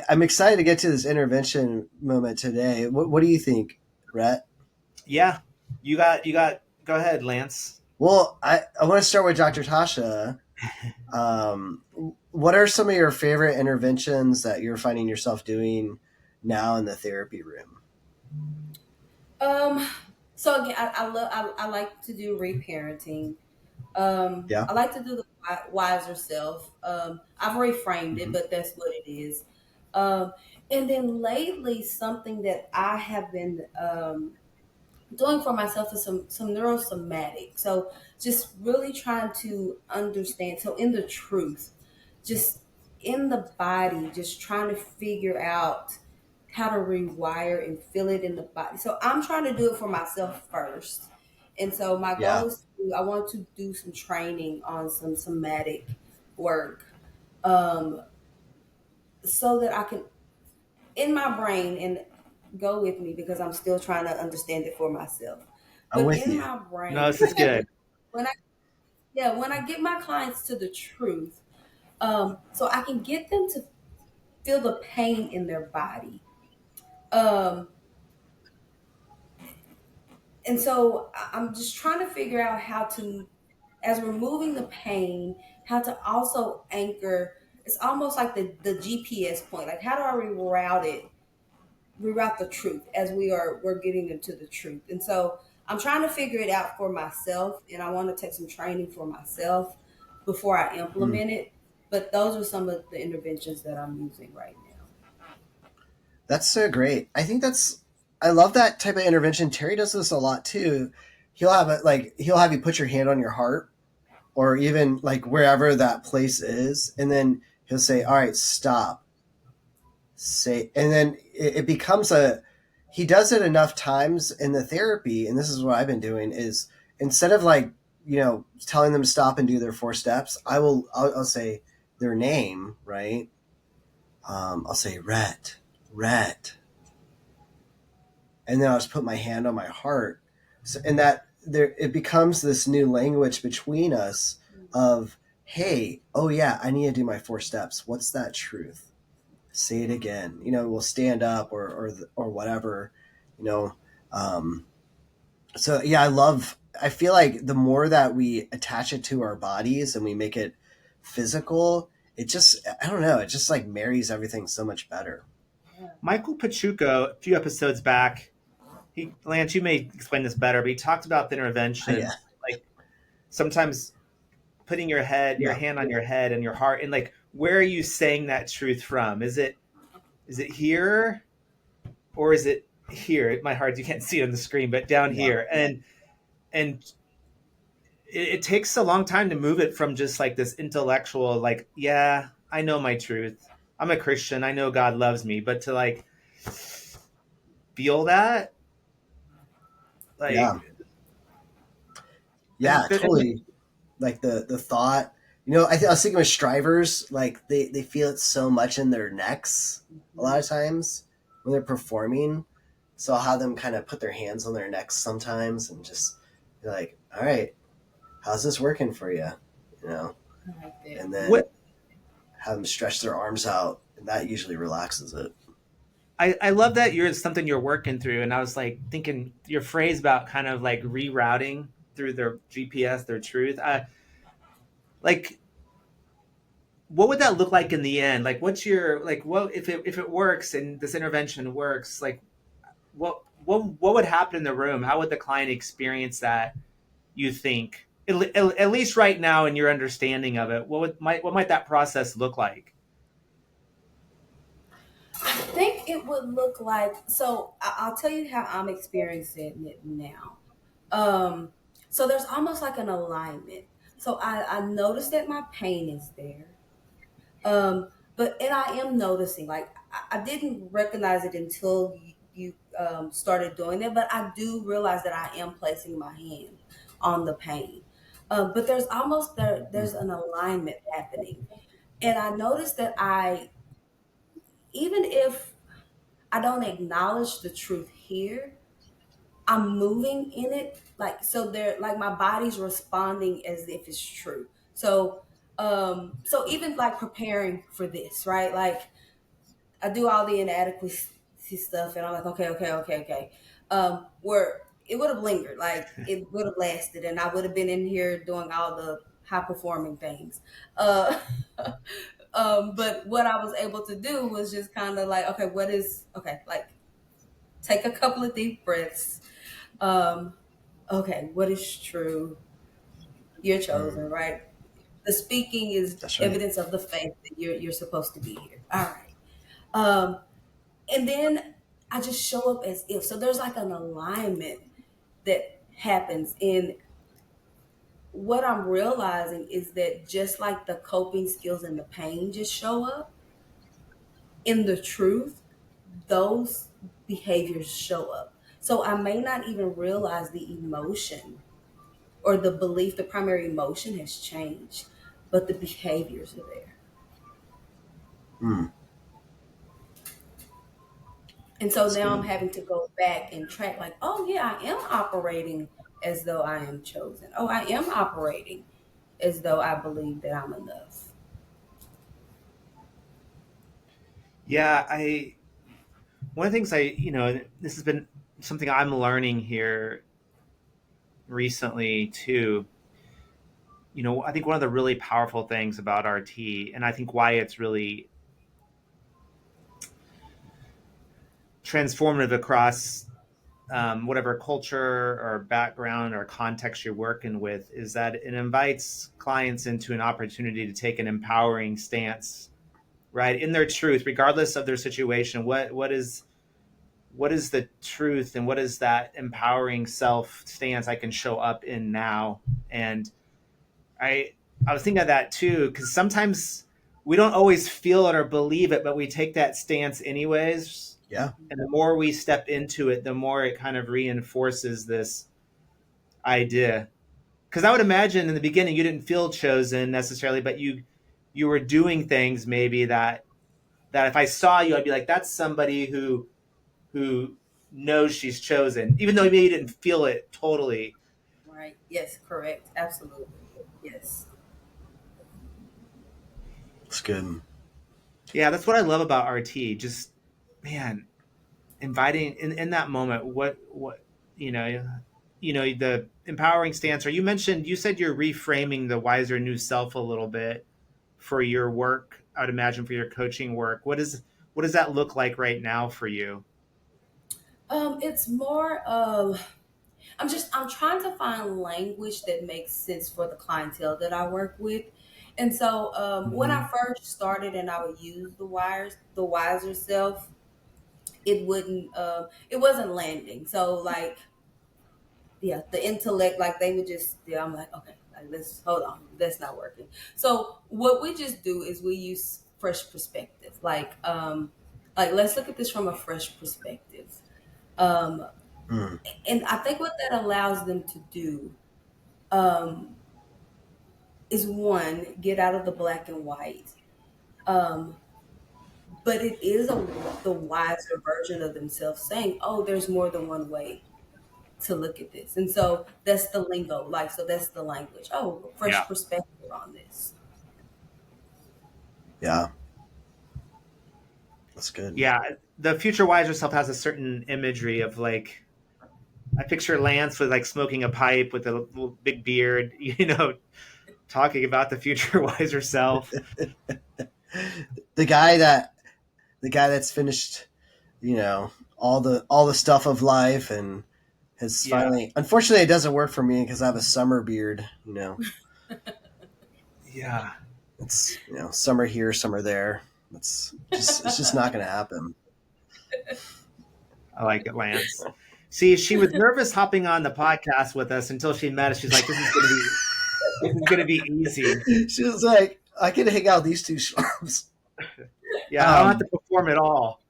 I'm excited to get to this intervention moment today. What do you think, Rhett? Yeah, you got. Go ahead, Lance. Well, I want to start with Dr. Tasha. What are some of your favorite interventions that you're finding yourself doing now in the therapy room? Um. So again, I love. I like to do reparenting. Yeah. I like to do the wiser self. I've reframed it, Mm-hmm. but that's what it is. Um, and then lately, something that I have been doing for myself is some neurosomatic. So just really trying to understand. So in the truth, just in the body, just trying to figure out how to rewire and feel it in the body. So I'm trying to do it for myself first. And so my Yeah. goal is I want to do some training on some somatic work, um, so that I can in my brain and go with me because I'm still trying to understand it for myself. I'm But with in you. my No, brain, this is good. when I when I get my clients to the truth, so I can get them to feel the pain in their body. Um, and so I'm just trying to figure out how to, as we're moving the pain, how to also anchor. It's almost like the GPS point. Like, how do I reroute the truth as we're getting into the truth. And so I'm trying to figure it out for myself, and I want to take some training for myself before I Mm. implement it. But those are some of the interventions that I'm using right now. That's so great. I love that type of intervention. Terry does this a lot too. He'll have you put your hand on your heart or even like wherever that place is. And then he'll say, all right, stop, say, and then it becomes he does it enough times in the therapy. And this is what I've been doing is instead of like, telling them to stop and do their 4 steps, I'll say their name, right? I'll say Rhett, and then I'll just put my hand on my heart. So, and that there, it becomes this new language between us of, hey, oh yeah, I need to do my 4 steps. What's that truth? Say it again. We'll stand up or whatever. You know. Um, so yeah, I feel like the more that we attach it to our bodies and we make it physical, it just, I don't know, it just like marries everything so much better. Yeah. Michael Pachuco, a few episodes back, Lance, you may explain this better, but he talked about the Yeah. intervention, like sometimes putting your Yeah. hand on your head and your heart, and like, where are you saying that truth from? Is it here, or is it here? My heart, you can't see it on the screen, but down Yeah. here, and it takes a long time to move it from just like this intellectual, like, yeah, I know my truth. I'm a Christian. I know God loves me, but to like feel that, like, Yeah. and Yeah. Totally. Like the thought. I was thinking with strivers, like they feel it so much in their necks a lot Mhm. of times when they're performing. So I'll have them kind of put their hands on their necks sometimes and just be like, all right, how's this working for you? You know? I like that. and then What have them stretch their arms out, and that usually relaxes it. I love that you're something you're working through, and I was like thinking your phrase about kind of like rerouting through their GPS, their truth. Like, what would that look like in the end? Like, what's your like? What if it works and this intervention works? Like, what would happen in the room? How would the client experience that? You think at least right now in your understanding of it, what might that process look like? I think it would look like, so I'll tell you how I'm experiencing it now. Um, so there's almost like an alignment. So I noticed that my pain is there. But and I am noticing, like I didn't recognize it until you started doing it, but I do realize that I am placing my hand on the pain. But there's almost there's Mm. an alignment happening, and I noticed that I, even if I don't acknowledge the truth here, I'm moving in it. Like, so there, like my body's responding as if it's true. So even like preparing for this, right? Like I do all the inadequacy stuff and I'm like, okay. Where it would have lingered, like it would have lasted and I would have been in here doing all the high performing things. Uh, but what I was able to do was just kind of like, okay, like take a couple of deep breaths. Um, okay, what is true? You're Mm. chosen, right? The speaking is That's right. evidence of the faith that you're supposed to be here. All right. Um, and then I just show up as if. So there's like an alignment that happens. And what I'm realizing is that just like the coping skills and the pain just show up in the truth, those behaviors show up. So I may not even realize the emotion or the belief, the primary emotion has changed, but the behaviors are there. Mm. And so That's now I'm good. having to go back and track, like, oh, yeah, I am operating as though I am chosen. Oh, I am operating as though I believe that I'm enough. Yeah, I one of the things this has been something I'm learning here recently too. I think one of the really powerful things about RT, and I think why it's really transformative across whatever culture or background or context you're working with, is that it invites clients into an opportunity to take an empowering stance, right, in their truth, regardless of their situation. What is the truth, and what is that empowering self stance I can show up in now? And I I was thinking of that too, because sometimes we don't always feel it or believe it, but we take that stance anyways. Yeah. And the more we step into it, the more it kind of reinforces this idea. Because I would imagine in the beginning you didn't feel chosen necessarily, but you were doing things maybe that if I saw you, I'd be like, that's somebody who knows she's chosen, even though maybe you didn't feel it totally. Right? Yes, correct. Absolutely. Yes. It's good. Yeah, that's what I love about RT. Just, man, inviting in that moment. What you know, the empowering stance. Or you said you're reframing the wiser new self a little bit for your work. I would imagine for your coaching work. What does that look like right now for you? It's more of, I'm trying to find language that makes sense for the clientele that I work with. And so when Mm-hmm. I first started and I would use the wiser self, it wasn't landing. So like, yeah, the intellect, like they would just, yeah, I'm like, okay, like let's hold on, that's not working. So what we just do is we use fresh perspective. Like let's look at this from a fresh perspective. Um, Mm. and I think what that allows them to do um, is one, get out of the black and white. Um, but it is the wiser version of themselves saying, oh, there's more than one way to look at this. And so that's the lingo, like, so that's the language. Oh, fresh Yeah. perspective on this. Yeah, that's good. Yeah, the future wiser self has a certain imagery of like I picture Lance with like smoking a pipe with a little big beard, talking about the future wiser self. The guy that the guy that's finished, you know, all the stuff of life and has Yeah, finally. Unfortunately, it doesn't work for me because I have a summer beard. yeah, It's summer here, summer there. It's just not going to happen. I like it, Lance. See, she was nervous hopping on the podcast with us until she met us. She's like, "This is gonna be easy." She was like, I can hang out with these two schlubs. Yeah, I don't have to Um, perform at all.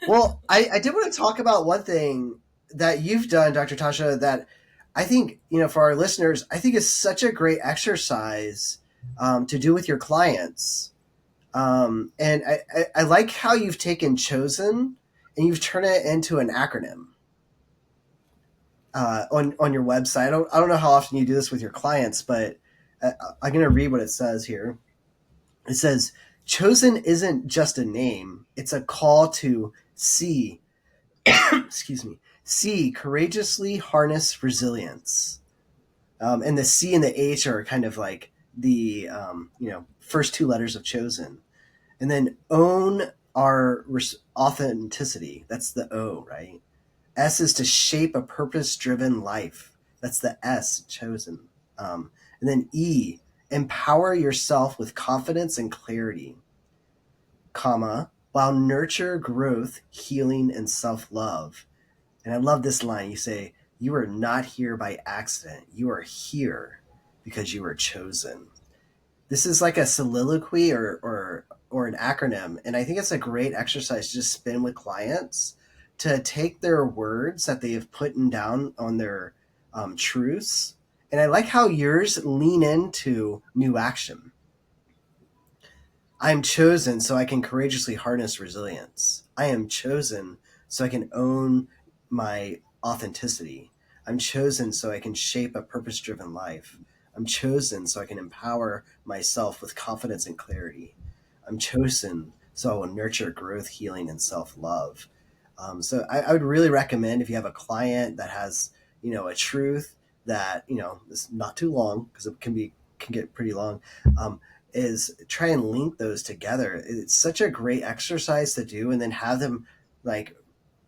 well, I did want to talk about one thing that you've done, Dr. Tasha, that I think, for our listeners, I think is such a great exercise to do with your clients. And I like how you've taken chosen and you've turned it into an acronym on your website. I don't know how often you do this with your clients, but I'm going to read what it says here. It says, chosen isn't just a name, it's a call to see, excuse me, see, courageously harness resilience. And the C and the H are kind of like the, first two letters of chosen. And then own our authenticity. That's the O, right? S is to shape a purpose driven life. That's the S, chosen. And then E, empower yourself with confidence and clarity, comma, while nurture growth, healing, and self love. And I love this line. You say, you are not here by accident. You are here because you were chosen. This is like a soliloquy or an acronym, and I think it's a great exercise to just spin with clients to take their words that they have put down on their truths. And I like how yours lean into new action. I am chosen so I can courageously harness resilience. I am chosen so I can own my authenticity. I'm chosen so I can shape a purpose driven life. I'm chosen so I can empower myself with confidence and clarity. I'm chosen so I will nurture growth, healing, and self love. So I would really recommend if you have a client that has, a truth that, is not too long because it can get pretty long. Is try and link those together. It's such a great exercise to do, and then have them like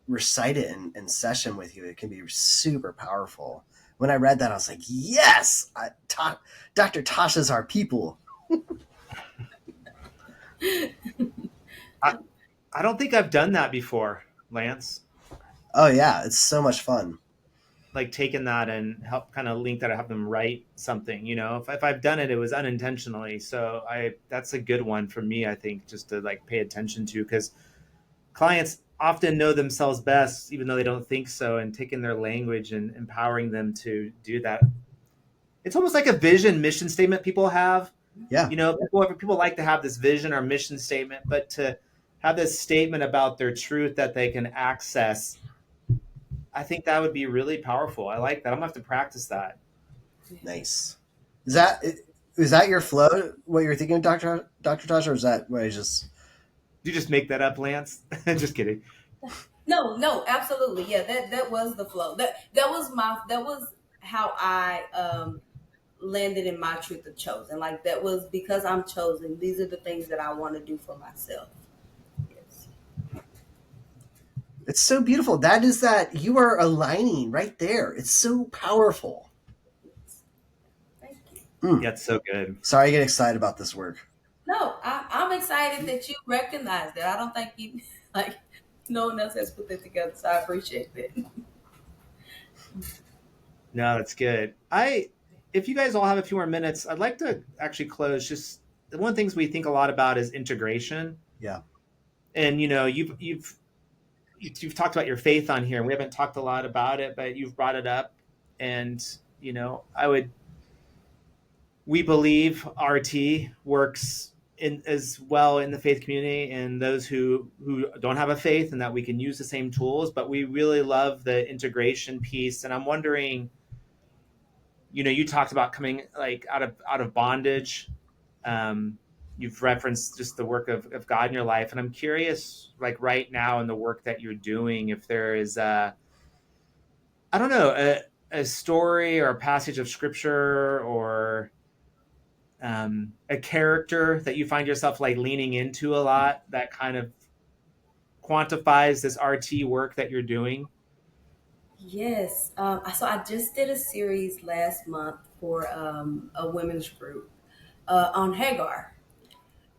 recite it in session with you. It can be super powerful. When I read that, I was like, yes, Dr. Tasha's our people. I, I don't think I've done that before, Lance. Oh yeah, it's so much fun. Like taken that and help kind of link that, I have them write something. If I've done it, it was unintentionally. So that's a good one for me, I think, just to like pay attention to, because clients often know themselves best, even though they don't think so, and taking their language and empowering them to do that. It's almost like a vision mission statement people have. Yeah, People like to have this vision or mission statement, but to have this statement about their truth that they can access, I think that would be really powerful. I like that. I'm gonna have to practice that. nice. Is that your flow? What you're thinking, Doctor Tasha, or is that what I just? Did you just make that up, Lance? Just kidding. No, no, absolutely. Yeah, that was the flow. That was how I landed in my truth of chosen. Like that was because I'm chosen. These are the things that I want to do for myself. Yes. It's so beautiful. That is that you are aligning right there. It's so powerful. Thank you. Yeah, it's so good. Sorry, I get excited about this work. No, I'm excited that you recognize that. I don't think you like no one else has put that together, so I appreciate that. No, that's good. If you guys all have a few more minutes, I'd like to actually close. Just one of the things we think a lot about is integration. Yeah. And you've talked about your faith on here, and we haven't talked a lot about it, but you've brought it up. And we believe RT works as well in the faith community and those who don't have a faith, and that we can use the same tools. But we really love the integration piece, and I'm wondering, you talked about coming like out of bondage. you've referenced just the work of God in your life, and I'm curious, like right now in the work that you're doing, if there is I don't know, a story or a passage of scripture or a character that you find yourself like leaning into a lot that kind of quantifies this RT work that you're doing. Yes. So I just did a series last month for a women's group on Hagar.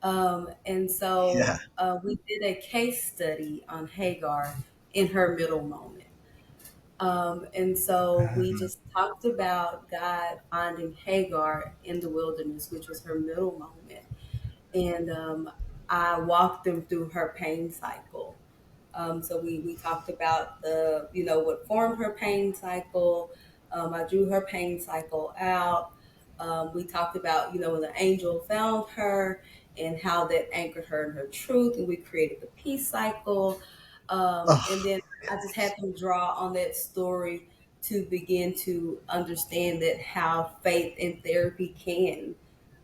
And Yeah. so we did a case study on Hagar in her middle moment. And so we just talked about God finding Hagar in the wilderness, which was her middle moment. And I walked them through her pain cycle. So we talked about what formed her pain cycle. I drew her pain cycle out. We talked about, when the angel found her and how that anchored her in her truth, and we created the peace cycle. And Oh, then I just had them draw on that story to begin to understand that how faith and therapy can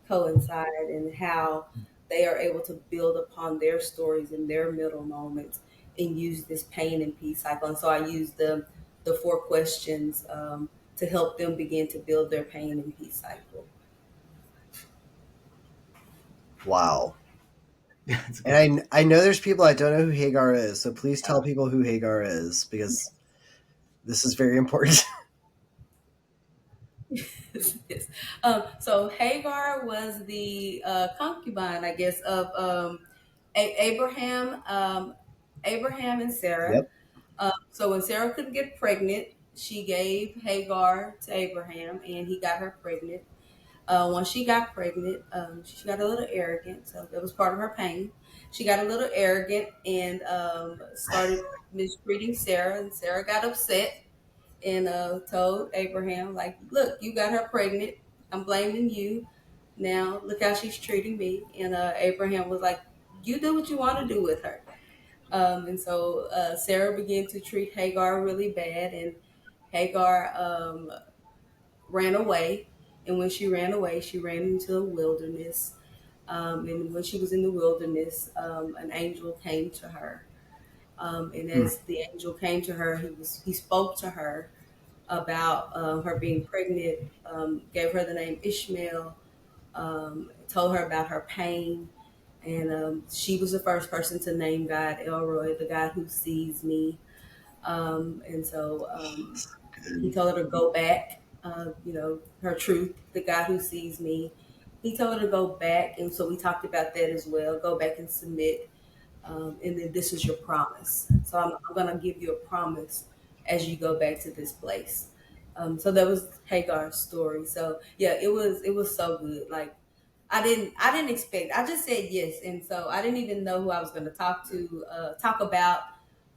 coincide and how they are able to build upon their stories and their middle moments and use this pain and peace cycle. And so I use the four questions to help them begin to build their pain and peace cycle. wow. It's good. And I know there's people that don't know who Hagar is, so please tell people who Hagar is because this is very important. Yes. So Hagar was the concubine, I guess, of Abraham, Abraham and Sarah. Yep. So when Sarah couldn't get pregnant, she gave Hagar to Abraham, and he got her pregnant. When she got pregnant, she got a little arrogant, so that was part of her pain. She got a little arrogant and started mistreating Sarah, and Sarah got upset and told Abraham, like, look, you got her pregnant. I'm blaming you. Now, look how she's treating me. And Abraham was like, you do what you want to do with her. And so Sarah began to treat Hagar really bad, and Hagar ran away. And when she ran away, she ran into the wilderness. And when she was in the wilderness, an angel came to her. And Hmm. as the angel came to her, he spoke to her about her being pregnant, gave her the name Ishmael, told her about her pain. And she was the first person to name God Elroy, the God who sees me. And so he Good. told her to go back, her truth, the God who sees me. He told her to go back. And so we talked about that as well. Go back and submit. And then this is your promise. So I'm going to give you a promise as you go back to this place. So that was Hagar's story. So yeah, it was so good. Like I didn't expect. I just said yes, and so I didn't even know who I was going to talk about.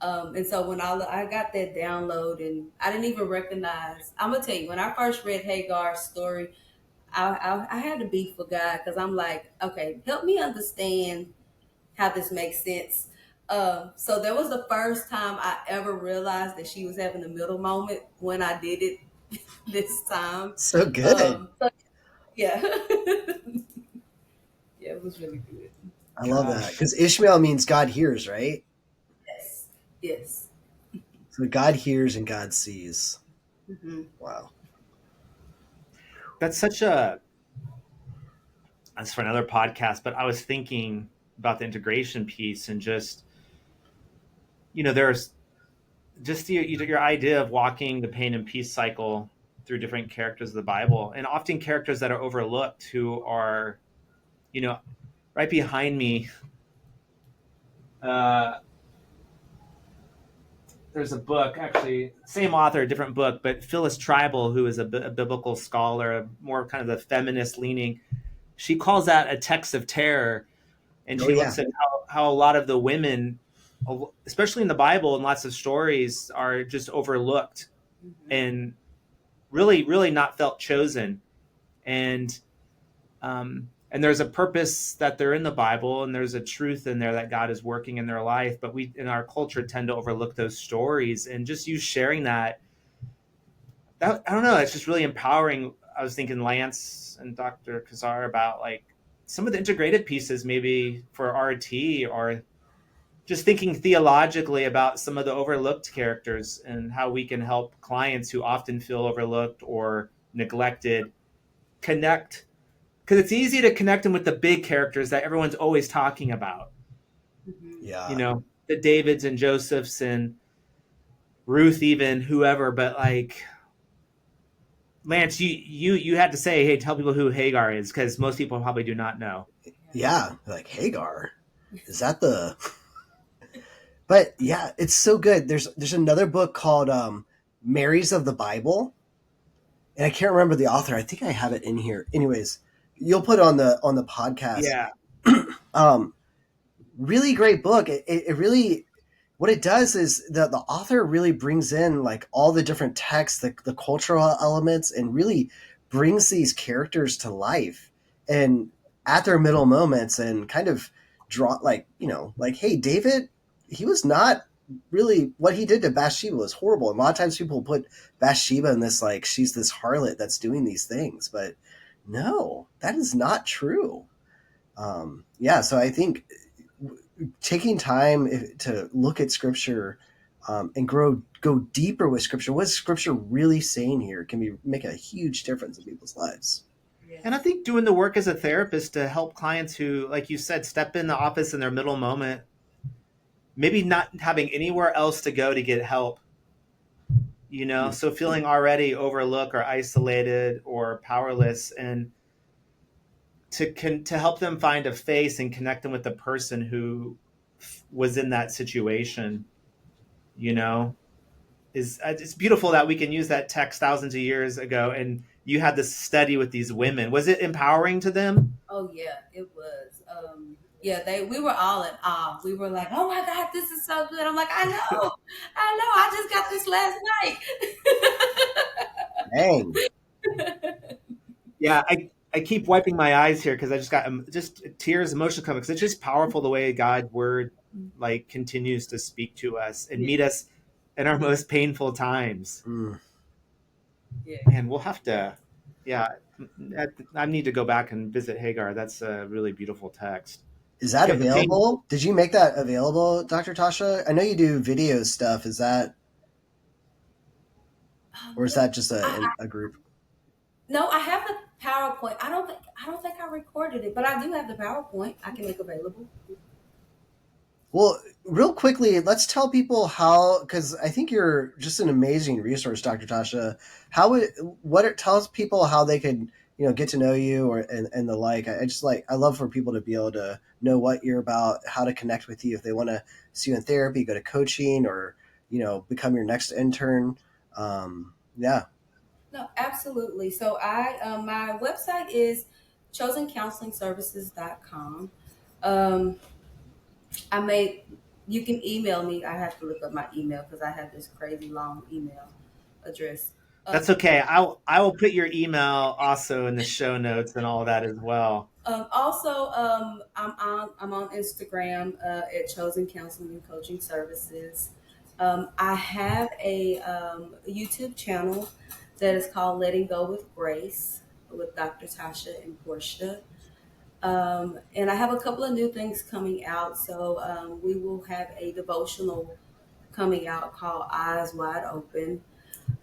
And so when I got that download, and I didn't even recognize. I'm gonna tell you, when I first read Hagar's story, I had to be for God because I'm like, okay, help me understand how this makes sense. So that was the first time I ever realized that she was having a middle moment when I did it this time. So good. So yeah, yeah, it was really good. I love that Gosh, because Ishmael means God hears, right? Yes, yes. So God hears and God sees. Hmm. Wow. that's that's for another podcast. But I was thinking about the integration piece and just, there's just your idea of walking the pain and peace cycle through different characters of the Bible, and often characters that are overlooked who are, you know, right behind me. Uh, there's a book, actually, same author, different book, but Phyllis Tribal, who is a biblical scholar, more kind of the feminist leaning. She calls that a text of terror, and Oh she yeah. looks at how a lot of the women, especially in the Bible and lots of stories, are just overlooked Hmm. and really, really not felt chosen. And there's a purpose that they're in the Bible, and there's a truth in there that God is working in their life. But we, in our culture, tend to overlook those stories. And just you sharing that I don't know, it's just really empowering. I was thinking Lance and Dr. Kassar about like some of the integrated pieces maybe for RT are just thinking theologically about some of the overlooked characters and how we can help clients who often feel overlooked or neglected connect, because it's easy to connect them with the big characters that everyone's always talking about, Hmm. you Yeah. know, the Davids and Josephs and Ruth, even whoever. But like, Lance, you had to say, hey, tell people who Hagar is, because most people probably do not know. Yeah. Like Hagar. Is that the But yeah, it's so good. There's another book called Marys of the Bible, and I can't remember the author. I think I have it in here. Anyways, you'll put it on the podcast. Yeah, um, really great book. It really, what it does is the author really brings in like all the different texts, the cultural elements, and really brings these characters to life and at their middle moments, and kind of draw like, like, hey, David, he was not really, what he did to Bathsheba was horrible. And a lot of times people put Bathsheba in this, like, she's this harlot that's doing these things, but no, that is not true. Yeah, so I think taking time to look at scripture, and go deeper with scripture. What is scripture really saying here can make a huge difference in people's lives. and I Yes. think doing the work as a therapist to help clients who, like you said, step in the office in their middle moment, maybe not having anywhere else to go to get help, so feeling already overlooked or isolated or powerless, and to help them find a face and connect them with the person who was in that situation, you know is it's beautiful that we can use that text thousands of years ago, and you had this study with these women. Was it empowering to them? Oh yeah, it was. Yeah, we were all in awe. We were like, "Oh my God, this is so good!" I'm like, I know, I just got this last Dang. night." Yeah, I keep wiping my eyes here because I just got just tears, emotional coming, because it's just powerful the way God word like continues to speak to us and Yeah, meet us in our most painful times. Mm. yeah. And we'll have to, yeah, I need to go back and visit Hagar. That's a really beautiful text. Is that Jane, available? Did you make that available, Dr. Tasha? I know you do video stuff. Is that, or is Yeah. that just I, a group? no, I have the PowerPoint. I don't think I recorded it, but I do have the PowerPoint. I can make available. Well, real quickly, let's tell people how, because I think you're just an amazing resource, Dr. Tasha. How would, tells people how they could, get to know you, or and the like. I just like, I love for people to be able to know what you're about, how to connect with you if they want to see you in therapy, go to coaching, or become your next intern. Yeah. No, absolutely. So my website is chosencounselingservices.com. Um, I may you can email me. I have to look up my email because I have this crazy long email address. that's okay. I will put your email also in the show notes and all that as well. Also, I'm on Instagram at Chosen Counseling and Coaching Services. I have a YouTube channel that is called Letting Go with Grace with Dr. Tasha and Portia. And I have a couple of new things coming out. So we will have a devotional coming out called Eyes Wide Open.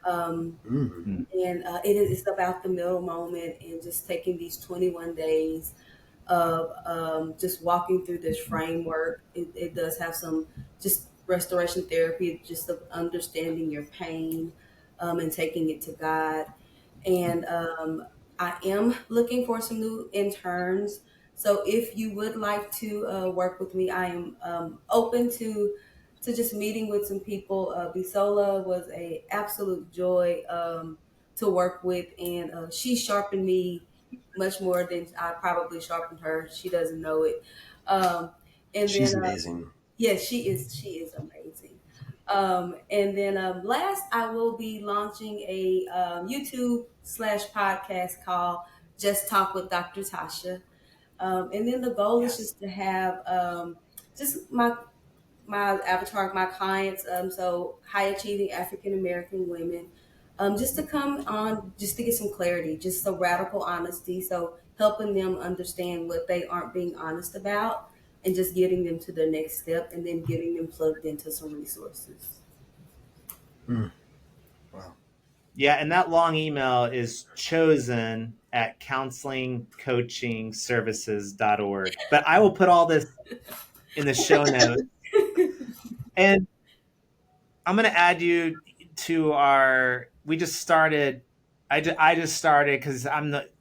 Um, Mm. and it's about the middle moment and just taking these 21 days of just walking through this framework. It does have some just restoration therapy, just of understanding your pain and taking it to God. And I am looking for some new interns. So if you would like to work with me, I am open to just meeting with some people. Bisola was a absolute joy to work with, and she sharpened me much more than I probably sharpened her. She doesn't know it. Um, and then She's amazing. yes, she is amazing. And then last, I will be launching a YouTube slash podcast called Just Talk with Dr. Tasha. And then the goal is Yes. just to have just my avatar, my clients. So high achieving African American women just to come on, just to get some clarity, just some radical honesty. So helping them understand what they aren't being honest about and just getting them to the next step and then getting them plugged into some resources. Mm. Wow. Yeah, and that long email is chosen at counselingcoachingservices.org. But I will put all this in the show notes. And I'm going to add you to our. We just started. I just started because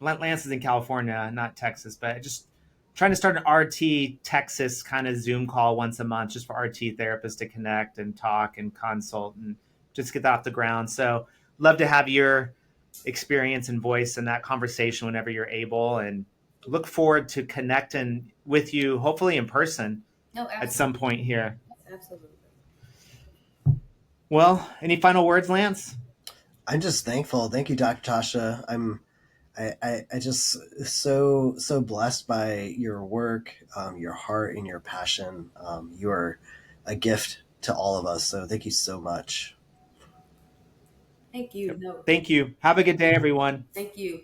Lance is in California, not Texas, but I just trying to start an RT Texas kind of Zoom call once a month just for RT therapists to connect and talk and consult and just get that off the ground. So love to have your experience and voice in that conversation whenever you're able, and look forward to connecting with you, hopefully in person No, at some absolutely. point here. Absolutely. Well, any final words, Lance? I'm just thankful. Thank you, Dr. Tasha. I just so blessed by your work, your heart, and your passion. You are a gift to all of us. So thank you so much. Thank you. No, Thank you. Have a good day, everyone. thank you.